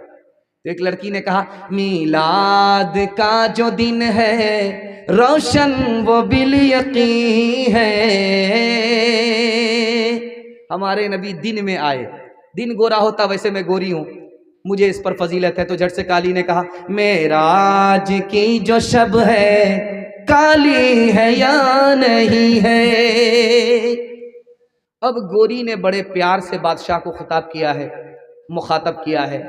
तो एक लड़की ने कहा, मीलाद का जो दिन है रोशन वो बिल यकीन है। हमारे नबी दिन में आए, दिन गोरा होता वैसे मैं गोरी हूं, मुझे इस पर फजीलत है। तो झट से काली ने कहा, मेराज की जो शब है काली है या नहीं है। अब गोरी ने बड़े प्यार से बादशाह को खिताब किया है, मुखातब किया है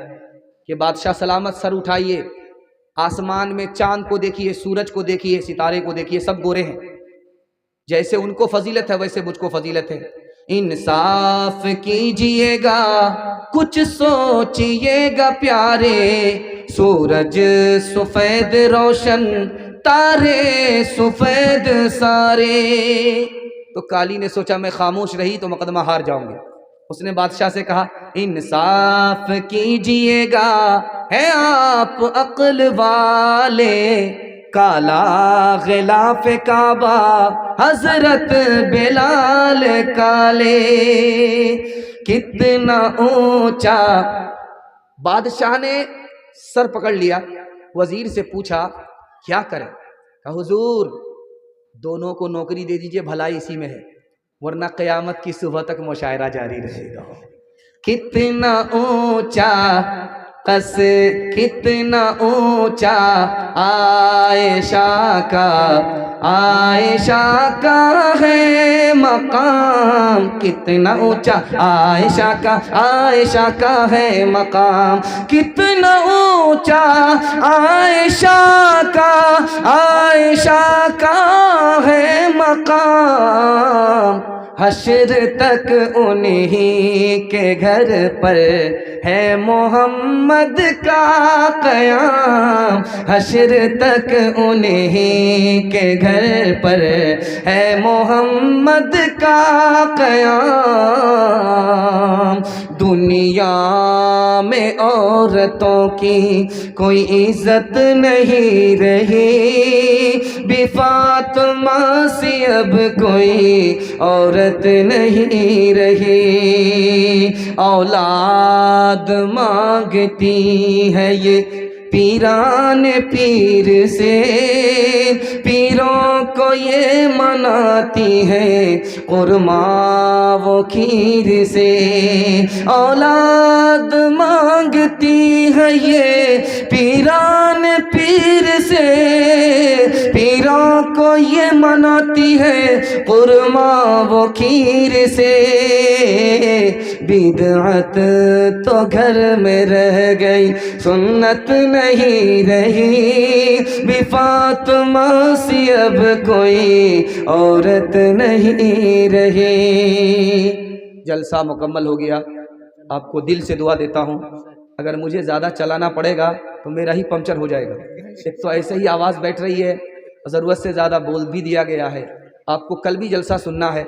कि बादशाह सलामत, सर उठाइए, आसमान में चांद को देखिए, सूरज को देखिए, सितारे को देखिए, सब गोरे हैं। जैसे उनको फजीलत है वैसे मुझको फजीलत है। इंसाफ कीजिएगा, कुछ सोचिएगा प्यारे, सूरज सफेद रोशन तारे सफेद सारे। तो काली ने सोचा मैं खामोश रही तो मुकदमा हार जाऊंगी। उसने बादशाह से कहा, इंसाफ कीजिएगा, है आप अक्ल वाले, काला गिलाफ काबा हजरत बिलाल काले। कितना ऊंचा। बादशाह ने सर पकड़ लिया, वजीर से पूछा क्या करें? कहा, हुजूर दोनों को नौकरी दे दीजिए, भलाई इसी में है, वरना क़यामत की सुबह तक मुशायरा जारी रहेगा। कितना ऊंचा कस, कितना ऊंचा आयशा का है मकाम, कितना ऊंचा आयशा का है मकाम, कितना ऊंचा आयशा का है मकाम। हश्र तक उन्हीं के घर पर है मोहम्मद का क़याम, हश्र तक उन्हीं के घर पर है मोहम्मद का क़याम। दुनिया में औरतों की कोई इज्जत नहीं रही, बिफातिमा सी अब कोई औरत नहीं रही। औलाद मांगती है ये पीरान पीर से, पीरों को ये मनाती है कुरमा वो खीर से। औलाद मांगती है ये पीरान पीर से, पीरों को ये मनाती है कुरमा वो खीर से। बिदअत तो घर में रह गई, सुन्नत नहीं रही, बिफातिमा सी अब कोई औरत नहीं रही। जलसा मुकम्मल हो गया। आपको दिल से दुआ देता हूँ, अगर मुझे ज़्यादा चलाना पड़ेगा तो मेरा ही पंक्चर हो जाएगा। एक तो ऐसे ही आवाज़ बैठ रही है, ज़रूरत से ज़्यादा बोल भी दिया गया है। आपको कल भी जलसा सुनना है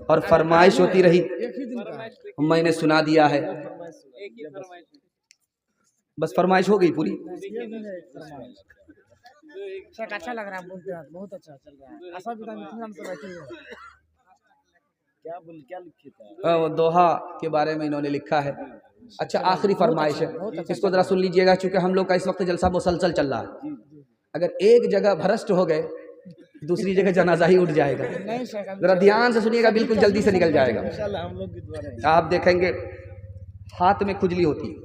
और फरमाइश होती रही, मैंने सुना दिया है, बस फरमाइश हो गई पूरी। अच्छा लग रहा है, बहुत अच्छा चल रहा है। ऐसा भी से बैठे हुए क्या लिखे था? वो दोहा के बारे में इन्होंने लिखा है। अच्छा, आखिरी फरमाइश है, इसको ज़रा सुन लीजिएगा, चूँकि हम लोग का इस वक्त जलसा मुसलसल चल रहा है। अगर एक जगह भ्रष्ट हो गए दूसरी जगह जनाजा ही उठ जाएगा। ज़रा ध्यान से सुनिएगा, बिल्कुल जल्दी से निकल जाएगा। आप देखेंगे हाथ में खुजली होती है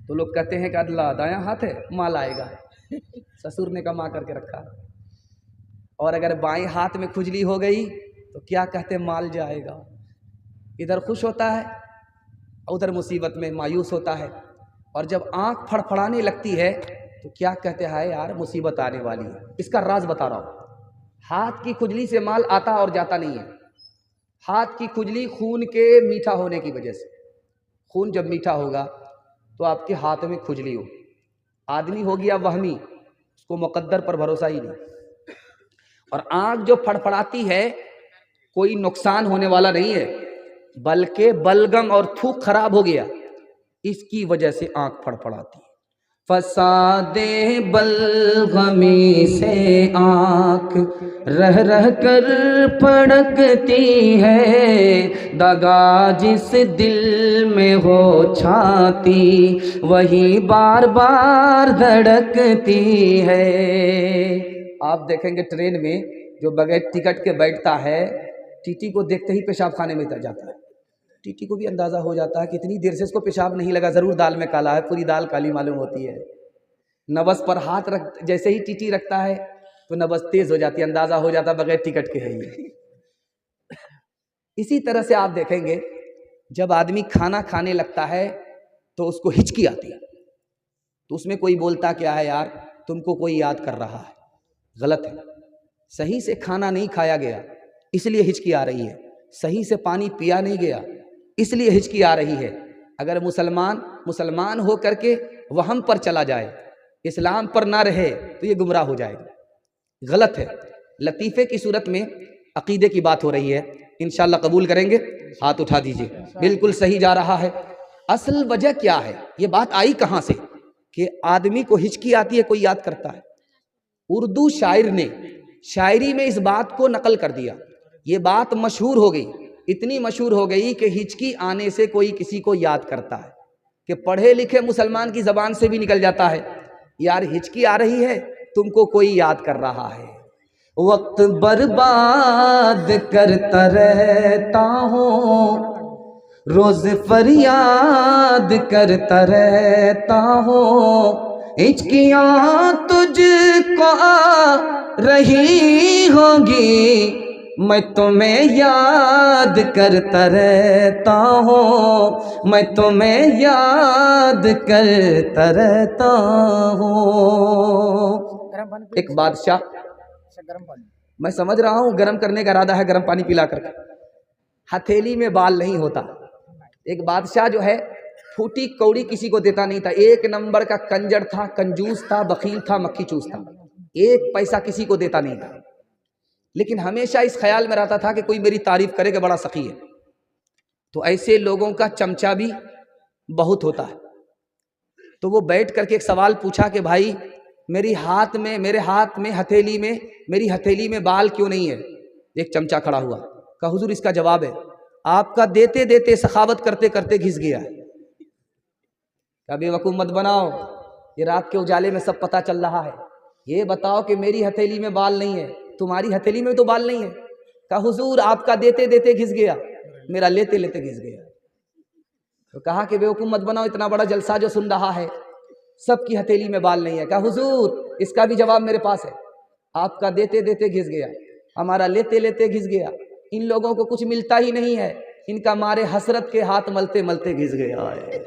तो लोग कहते हैं कि अल्लाह दायां हाथ है, माल आएगा, ससुर ने कमा करके रखा। और अगर बाएं हाथ में खुजली हो गई तो क्या कहते, माल जाएगा। इधर खुश होता है, उधर मुसीबत में मायूस होता है। और जब आंख फड़फड़ाने लगती है तो क्या कहते हैं, यार मुसीबत आने वाली है। इसका राज बता रहा हूँ। हाथ की खुजली से माल आता और जाता नहीं है। हाथ की खुजली खून के मीठा होने की वजह से, खून जब मीठा होगा तो आपके हाथ में खुजली हो, आदमी हो गया वहमी, उसको मुकद्दर पर भरोसा ही नहीं। और आँख जो फड़फड़ाती है कोई नुकसान होने वाला नहीं है, बल्कि बलगम और थूक खराब हो गया, इसकी वजह से आँख फड़फड़ाती है। फसादे बलगमी से आँख रह रह कर फड़कती है, दगा जिस दिल में हो छाती वही बार बार धड़कती है। आप देखेंगे ट्रेन में जो बगैर टिकट के बैठता है, टीटी को देखते ही पेशाब खाने में जाता है। टीटी को भी अंदाज़ा हो जाता है कि इतनी देर से इसको पेशाब नहीं लगा, ज़रूर दाल में काला है, पूरी दाल काली मालूम होती है। नबस पर हाथ रख, जैसे ही टीटी रखता है तो नबस तेज़ हो जाती है, अंदाज़ा हो जाता है बगैर टिकट के है ये। इसी तरह से आप देखेंगे जब आदमी खाना खाने लगता है तो उसको हिचकी आती है, तो उसमें कोई बोलता क्या है यार तुमको कोई याद कर रहा है, गलत है। सही से खाना नहीं खाया गया इसलिए हिचकी आ रही है, सही से पानी पिया नहीं गया इसलिए हिचकी आ रही है। अगर मुसलमान हो करके वहम पर चला जाए, इस्लाम पर ना रहे तो ये गुमराह हो जाएगा, गलत है। लतीफ़े की सूरत में अकीदे की बात हो रही है, इंशाअल्लाह कबूल करेंगे, हाथ उठा दीजिए। बिल्कुल सही जा रहा है। असल वजह क्या है, ये बात आई कहाँ से कि आदमी को हिचकी आती है, कोई याद करता है। उर्दू शायर ने शायरी में इस बात को नकल कर दिया, ये बात मशहूर हो गई, इतनी मशहूर हो गई कि हिचकी आने से कोई किसी को याद करता है, कि पढ़े लिखे मुसलमान की ज़बान से भी निकल जाता है, यार हिचकी आ रही है तुमको कोई याद कर रहा है। वक्त बर्बाद करता रहता हूँ, रोज फरियाद करता रहता हूँ, हिचकियाँ तुझको आ रही होंगी, मैं तुम्हें याद करता रहता हूँ, मैं तुम्हें याद करता रहता हूँ। एक बादशाह, मैं समझ रहा हूँ गर्म करने का इरादा है, गर्म पानी पिला करके, हथेली में बाल नहीं होता। एक बादशाह जो है फूटी कौड़ी किसी को देता नहीं था, एक नंबर का कंजर था, कंजूस था, बखील था, मक्खी चूस था, एक पैसा किसी को देता नहीं था। लेकिन हमेशा इस ख्याल में रहता था कि कोई मेरी तारीफ करे कि बड़ा सखी है। तो ऐसे लोगों का चमचा भी बहुत होता है। तो वो बैठ करके एक सवाल पूछा कि भाई मेरे हाथ में हथेली में बाल क्यों नहीं है। एक चमचा खड़ा हुआ, कहा हुजूर इसका जवाब है, आपका देते देते सखावत करते करते घिस गया है। कभी बेवकूफ मत बनाओ, ये रात के उजाले में सब पता चल रहा है, ये बताओ कि मेरी हथेली में बाल नहीं है, तुम्हारी हथेली में तो बाल नहीं है। कहा हुजूर आपका देते देते घिस गया, मेरा लेते लेते घिस गया। तो कहा कि बेवकूफ मत बनाओ, इतना बड़ा जलसा जो सुन रहा है, सबकी हथेली में बाल नहीं है। कहा हुजूर इसका भी जवाब मेरे पास है, आपका देते देते घिस गया, हमारा लेते लेते घिस गया। इन लोगों को कुछ मिलता ही नहीं है, इनका मारे हसरत के हाथ मलते मलते घिस गया है।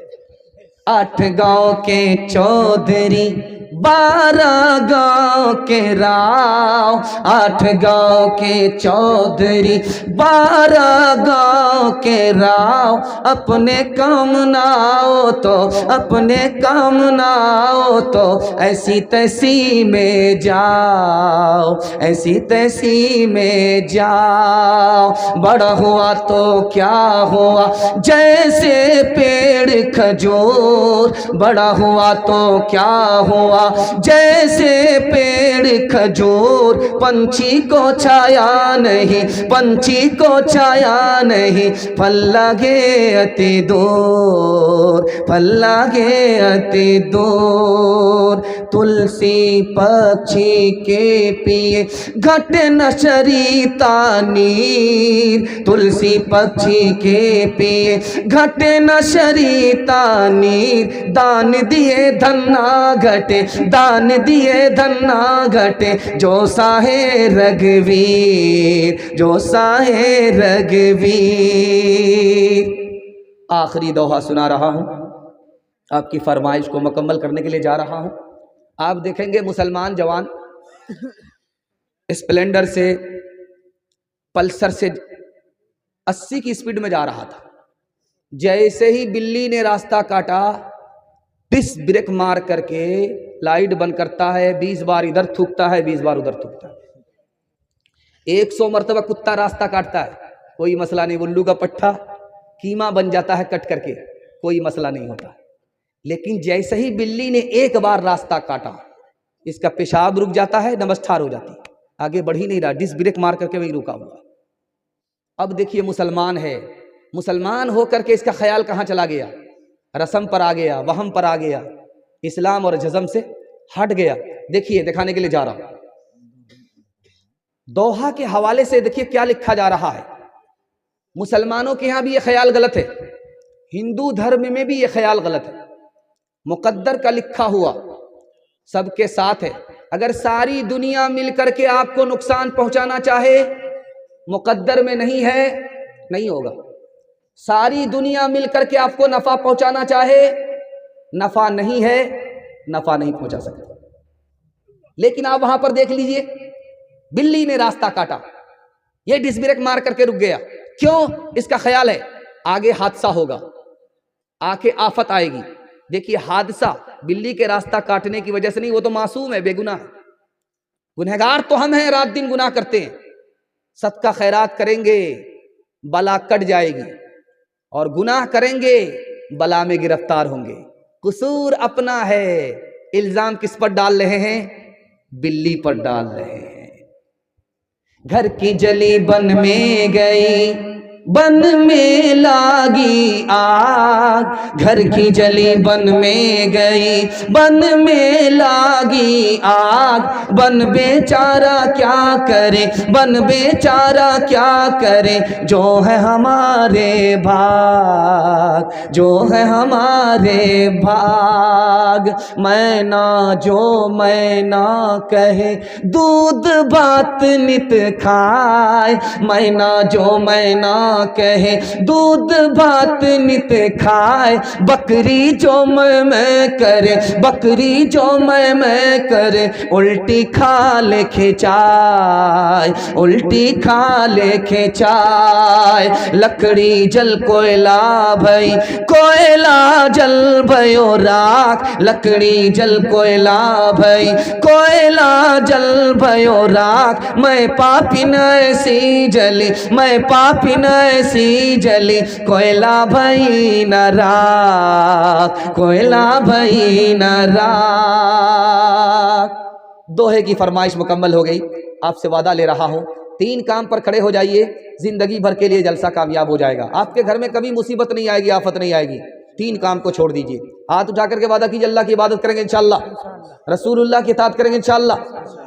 8 गांव के चौधरी 12 गांव के राव, 8 गांव के चौधरी 12 गांव के राव, अपने काम ना हो तो अपने काम ना हो तो ऐसी तैसी में जाओ, ऐसी तैसी में जाओ। बड़ा हुआ तो क्या हुआ जैसे पेड़ खजूर, बड़ा हुआ तो क्या हुआ जैसे पेड़ खजूर, पंछी को छाया नहीं, पंछी को छाया नहीं, फल लगे अति दूर, फल लगे अति दूर। तुलसी पक्षी के पिए घटे न शरीता नीर, तुलसी पक्षी के पिए घटे न शरीता नीर, दान दिए धन्ना घटे, दान दिए धन्ना घटे, जो साहे रघुवीर, जो साहे रघुवीर। आखिरी दोहा सुना रहा हूँ, आपकी फरमाइश को मुकम्मल करने के लिए जा रहा हूँ। आप देखेंगे मुसलमान जवान स्प्लेंडर से, पल्सर से 80 की स्पीड में जा रहा था, जैसे ही बिल्ली ने रास्ता काटा, डिस ब्रेक मार करके लाइट बंद करता है, 20 बार इधर थूकता है, 20 बार उधर थूकता है। 100 मरतबा कुत्ता रास्ता काटता है, कोई मसला नहीं, उल्लू का पट्टा कीमा बन जाता है कट करके, कोई मसला नहीं होता। लेकिन जैसे ही बिल्ली ने एक बार रास्ता काटा, इसका पेशाब रुक जाता है, नमस्कार हो जाती है, आगे बढ़ ही नहीं रहा, डिस ब्रेक मार करके वहीं रुका हुआ। अब देखिए मुसलमान है, मुसलमान होकर के इसका ख्याल कहाँ चला गया, रस्म पर आ गया, वहम पर आ गया, इस्लाम और जज़म से हट गया। देखिए दिखाने के लिए जा रहा हूं, दोहा के हवाले से देखिए क्या लिखा जा रहा है। मुसलमानों के यहां भी ये ख्याल गलत है, हिंदू धर्म में भी ये ख्याल गलत है। मुकद्दर का लिखा हुआ सबके साथ है। अगर सारी दुनिया मिलकर के आपको नुकसान पहुंचाना चाहे, मुकद्दर में नहीं है, नहीं होगा। सारी दुनिया मिलकर के आपको नफा पहुंचाना चाहे, नफा नहीं है, नफा नहीं पहुंचा सकते। लेकिन आप वहां पर देख लीजिए, बिल्ली ने रास्ता काटा, ये डिस ब्रेक मार करके रुक गया। क्यों? इसका ख्याल है आगे हादसा होगा, आके आफत आएगी। देखिए हादसा बिल्ली के रास्ता काटने की वजह से नहीं, वो तो मासूम है, बेगुनाह है। गुनहगार तो हम हैं, रात दिन गुनाह करते हैं। सदका खैरात करेंगे बला कट जाएगी, और गुनाह करेंगे बला में गिरफ्तार होंगे। कसूर अपना है, इल्जाम किस पर डाल रहे हैं? बिल्ली पर डाल रहे हैं। घर की जली बन में गई, बन में लागी आग, घर की जली बन में गई, बन में लागी आग। बन बेचारा क्या करे, बन बेचारा क्या करे, जो है हमारे भाग, जो है हमारे भाग। मैं ना जो मैं ना कहे, दूध भात नित खाए। मैं ना जो मैं ना कहे, दूध भात नित खाए। बकरी जो मैं करे, बकरी जो मैं करे, उल्टी खा ले खिंचाए, उल्टी खा ले खिंचाए। लकड़ी जल कोयला भई, कोयला जल भयो राख। लकड़ी जल कोयला भई, कोयला जल भयो राख। मैं पापी न ऐसी जली, मैं पापी न ऐसी जली, कोयला भई न राख, कोयला भई न राख। दोहे की फरमाइश मुकम्मल हो गई। आपसे वादा ले रहा हूं, 3 काम पर खड़े हो जाइए, जिंदगी भर के लिए जलसा कामयाब हो जाएगा। आपके घर में कभी मुसीबत नहीं आएगी, आफत नहीं आएगी। 3 काम को छोड़ दीजिए। हाथ उठा करके वादा कीजिए, अल्लाह की इबादत करेंगे इंशाअल्लाह, रसूलुल्लाह की इताअत करेंगे इंशाअल्लाह,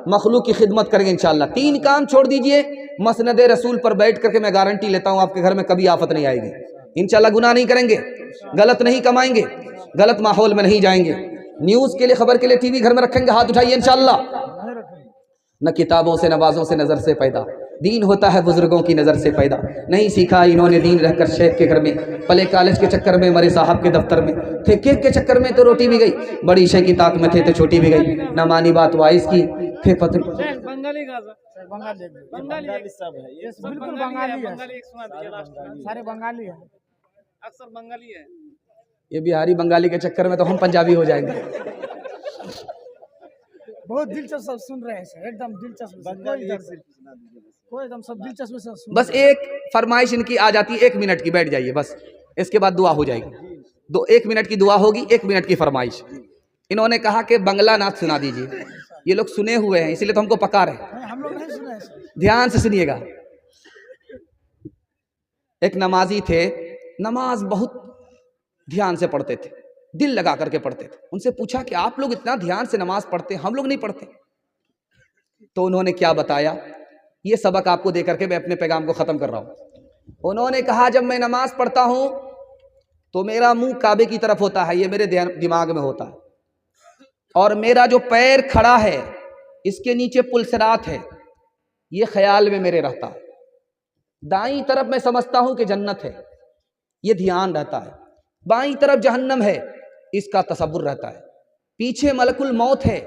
मखलूक की खिदमत करेंगे इंशाअल्लाह। 3 काम छोड़ दीजिए, मसनद रसूल पर बैठ करके मैं गारंटी लेता हूं आपके घर में कभी आफत नहीं आएगी इंशाअल्लाह। गुनाह नहीं करेंगे, गलत नहीं कमाएंगे, गलत माहौल में नहीं जाएंगे। न्यूज़ के लिए, खबर के लिए टीवी घर में रखेंगे, हाथ उठाइए इंशाअल्लाह। न किताबों से, नवाजों से, नज़र से पैदा, दीन होता है बुजुर्गों की नज़र से पैदा। नहीं सीखा इन्होंने दीन रहकर शेख के घर में, पले कॉलेज के चक्कर में, मरे साहब के दफ्तर में थे, केक के चक्कर में तो रोटी भी गई, बड़ी शे की ताक में थे तो छोटी भी गई। ना मानी बात वाइस की, थे पत्र बंगाली सब है, ये बिल्कुल बंगाली है, सारे बंगाली है, अक्सर बंगाली है। ये बिहारी बंगाली के चक्कर में तो हम पंजाबी हो जाएंगे। बहुत दिलचस्प सुन रहे हैं सर, एकदम दिलचस्प, कोई एकदम सब दिलचस्प से सुन। बस एक फरमाइश इनकी आ जाती है, 1 मिनट की, बैठ जाइए बस, इसके बाद दुआ हो जाएगी। 1 मिनट की दुआ होगी, 1 मिनट की फरमाइश। इन्होंने कहा कि बंगला नाथ सुना दीजिए। ये लोग सुने हुए हैं, इसलिए तो हमको पका रहे। हम लोग नहीं सुने, ध्यान से सुनिएगा। एक नमाजी थे, नमाज बहुत ध्यान से पढ़ते थे, दिल लगा करके पढ़ते थे। उनसे पूछा कि आप लोग इतना ध्यान से नमाज पढ़ते हैं, हम लोग नहीं पढ़ते। तो उन्होंने क्या बताया, ये सबक आपको दे करके मैं अपने पैगाम को ख़त्म कर रहा हूँ। उन्होंने कहा, जब मैं नमाज पढ़ता हूँ तो मेरा मुंह काबे की तरफ होता है, ये मेरे दिमाग में होता है, और मेरा जो पैर खड़ा है इसके नीचे पुलसरात है, ये ख्याल में मेरे रहता है। दाईं तरफ मैं समझता हूँ कि जन्नत है, ये ध्यान रहता है। बाईं तरफ जहन्नम है, इसका तसव्वुर रहता है। पीछे मलकुल मौत है,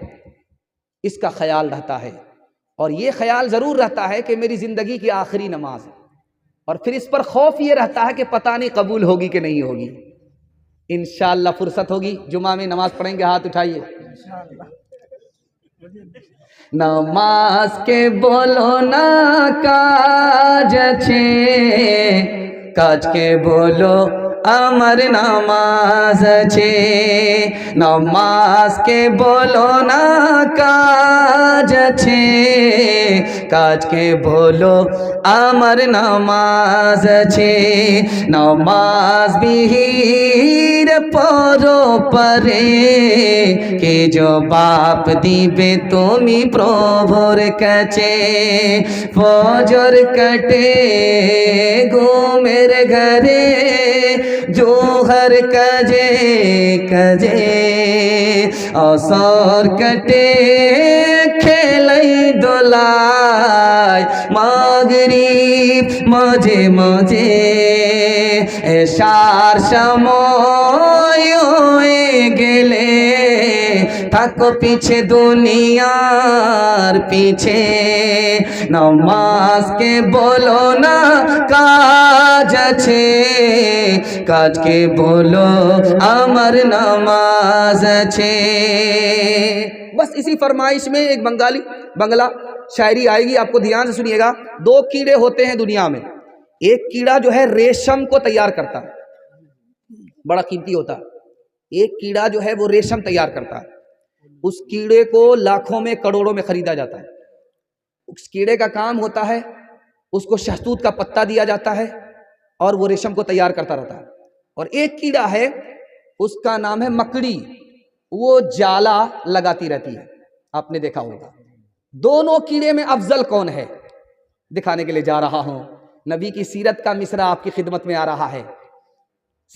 इसका ख्याल रहता है। और ये ख्याल ज़रूर रहता है कि मेरी ज़िंदगी की आखिरी नमाज है। और फिर इस पर खौफ ये रहता है कि पता नहीं कबूल होगी कि नहीं होगी। इंशाअल्लाह फुर्सत होगी, जुमा में नमाज पढ़ेंगे, हाथ उठाइए। नमाज के बोलो ना काज छे, काज के बोलो আমার নামাজ আছে, নামাজ কে বলো না কাজ আছে, কাজকে বলো আমার নামাজ আছে। নামাজ বিহীন পরো পরে কে জবাব দিবে তুমি প্রভুর কাছে। ফজর কাটে ঘুমের ঘরে जोहर कजे कजे, असर कटे खेलै दोलाय, मागरिब मजे मजे এশার সময় হয়ে গেলে থাকো পিছে দুনিয়ার পিছে। নামাজকে বলো না কাজ আছে, কাজকে बोलो अमर नमाज छे। बस इसी फरमाइश में एक बंगला शायरी आएगी, आपको ध्यान से सुनिएगा। दो कीड़े होते हैं दुनिया में, एक कीड़ा जो है रेशम को तैयार करता है, बड़ा कीमती होता है। एक कीड़ा जो है वो रेशम तैयार करता है, उस कीड़े को लाखों में करोड़ों में खरीदा जाता है। उस कीड़े का काम होता है, उसको शहतूत का पत्ता दिया जाता है और वो रेशम को तैयार करता रहता है। और एक कीड़ा है, उसका नाम है मकड़ी, वो जाला लगाती रहती है, आपने देखा होगा। दोनों कीड़े में अफजल कौन है दिखाने के लिए जा रहा हूं। नबी की सीरत का मिसरा आपकी खिदमत में आ रहा है,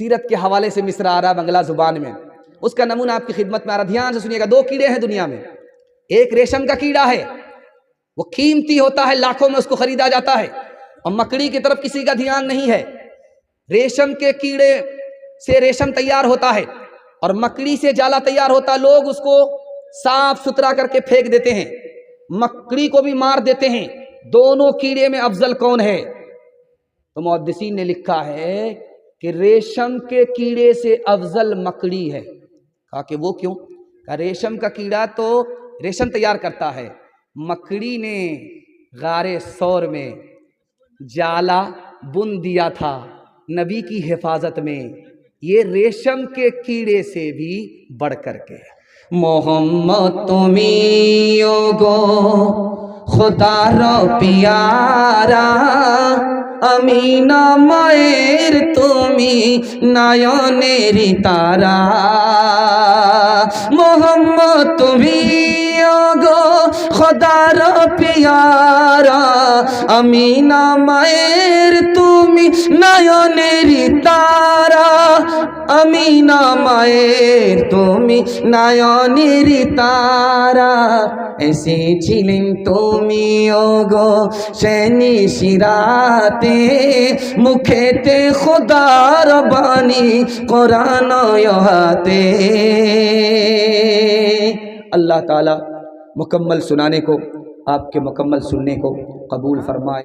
सीरत के हवाले से मिसरा आ रहा है बंगला जुबान में, उसका नमूना आपकी खिदमत में आ रहा। ध्यान से सुनिएगा। दो कीड़े हैं दुनिया में, एक रेशम का कीड़ा है, वो कीमती होता है, लाखों में उसको खरीदा जाता है, और मकड़ी की तरफ किसी का ध्यान नहीं है। रेशम के कीड़े से रेशम तैयार होता है और मकड़ी से जाला तैयार होता है। लोग उसको साफ सुथरा करके फेंक देते हैं, मकड़ी को भी मार देते हैं। दोनों कीड़े में अफजल कौन है? तो मुहद्दिसीन ने लिखा है कि रेशम के कीड़े से अफजल मकड़ी है। कहा कि वो क्यों? कहा रेशम का कीड़ा तो रेशम तैयार करता है, मकड़ी ने गारे सौर में जाला बुन दिया था नबी की हिफाजत में, ये रेशम के कीड़े से भी बढ़ कर के। मोहम्मद तुमी गो खुदारो प्यारा, अमीना मायर तुमी नयनेरी तारा। मोहम्मद तुमी गो खुदारो प्यारा, अमीना मायर तुमी नयनेरी तारा। अमीना माয়ের তুমি নয়নেরি তারা, এসেছিলেন তুমি ওগো সেনি শিরাতে, মুখেতে খোদার বাণী কোরআন হাতে। अल्लाह ताला मुकम्मल सुनाने को, आपके मुकम्मल सुनने को कबूल फरमाए।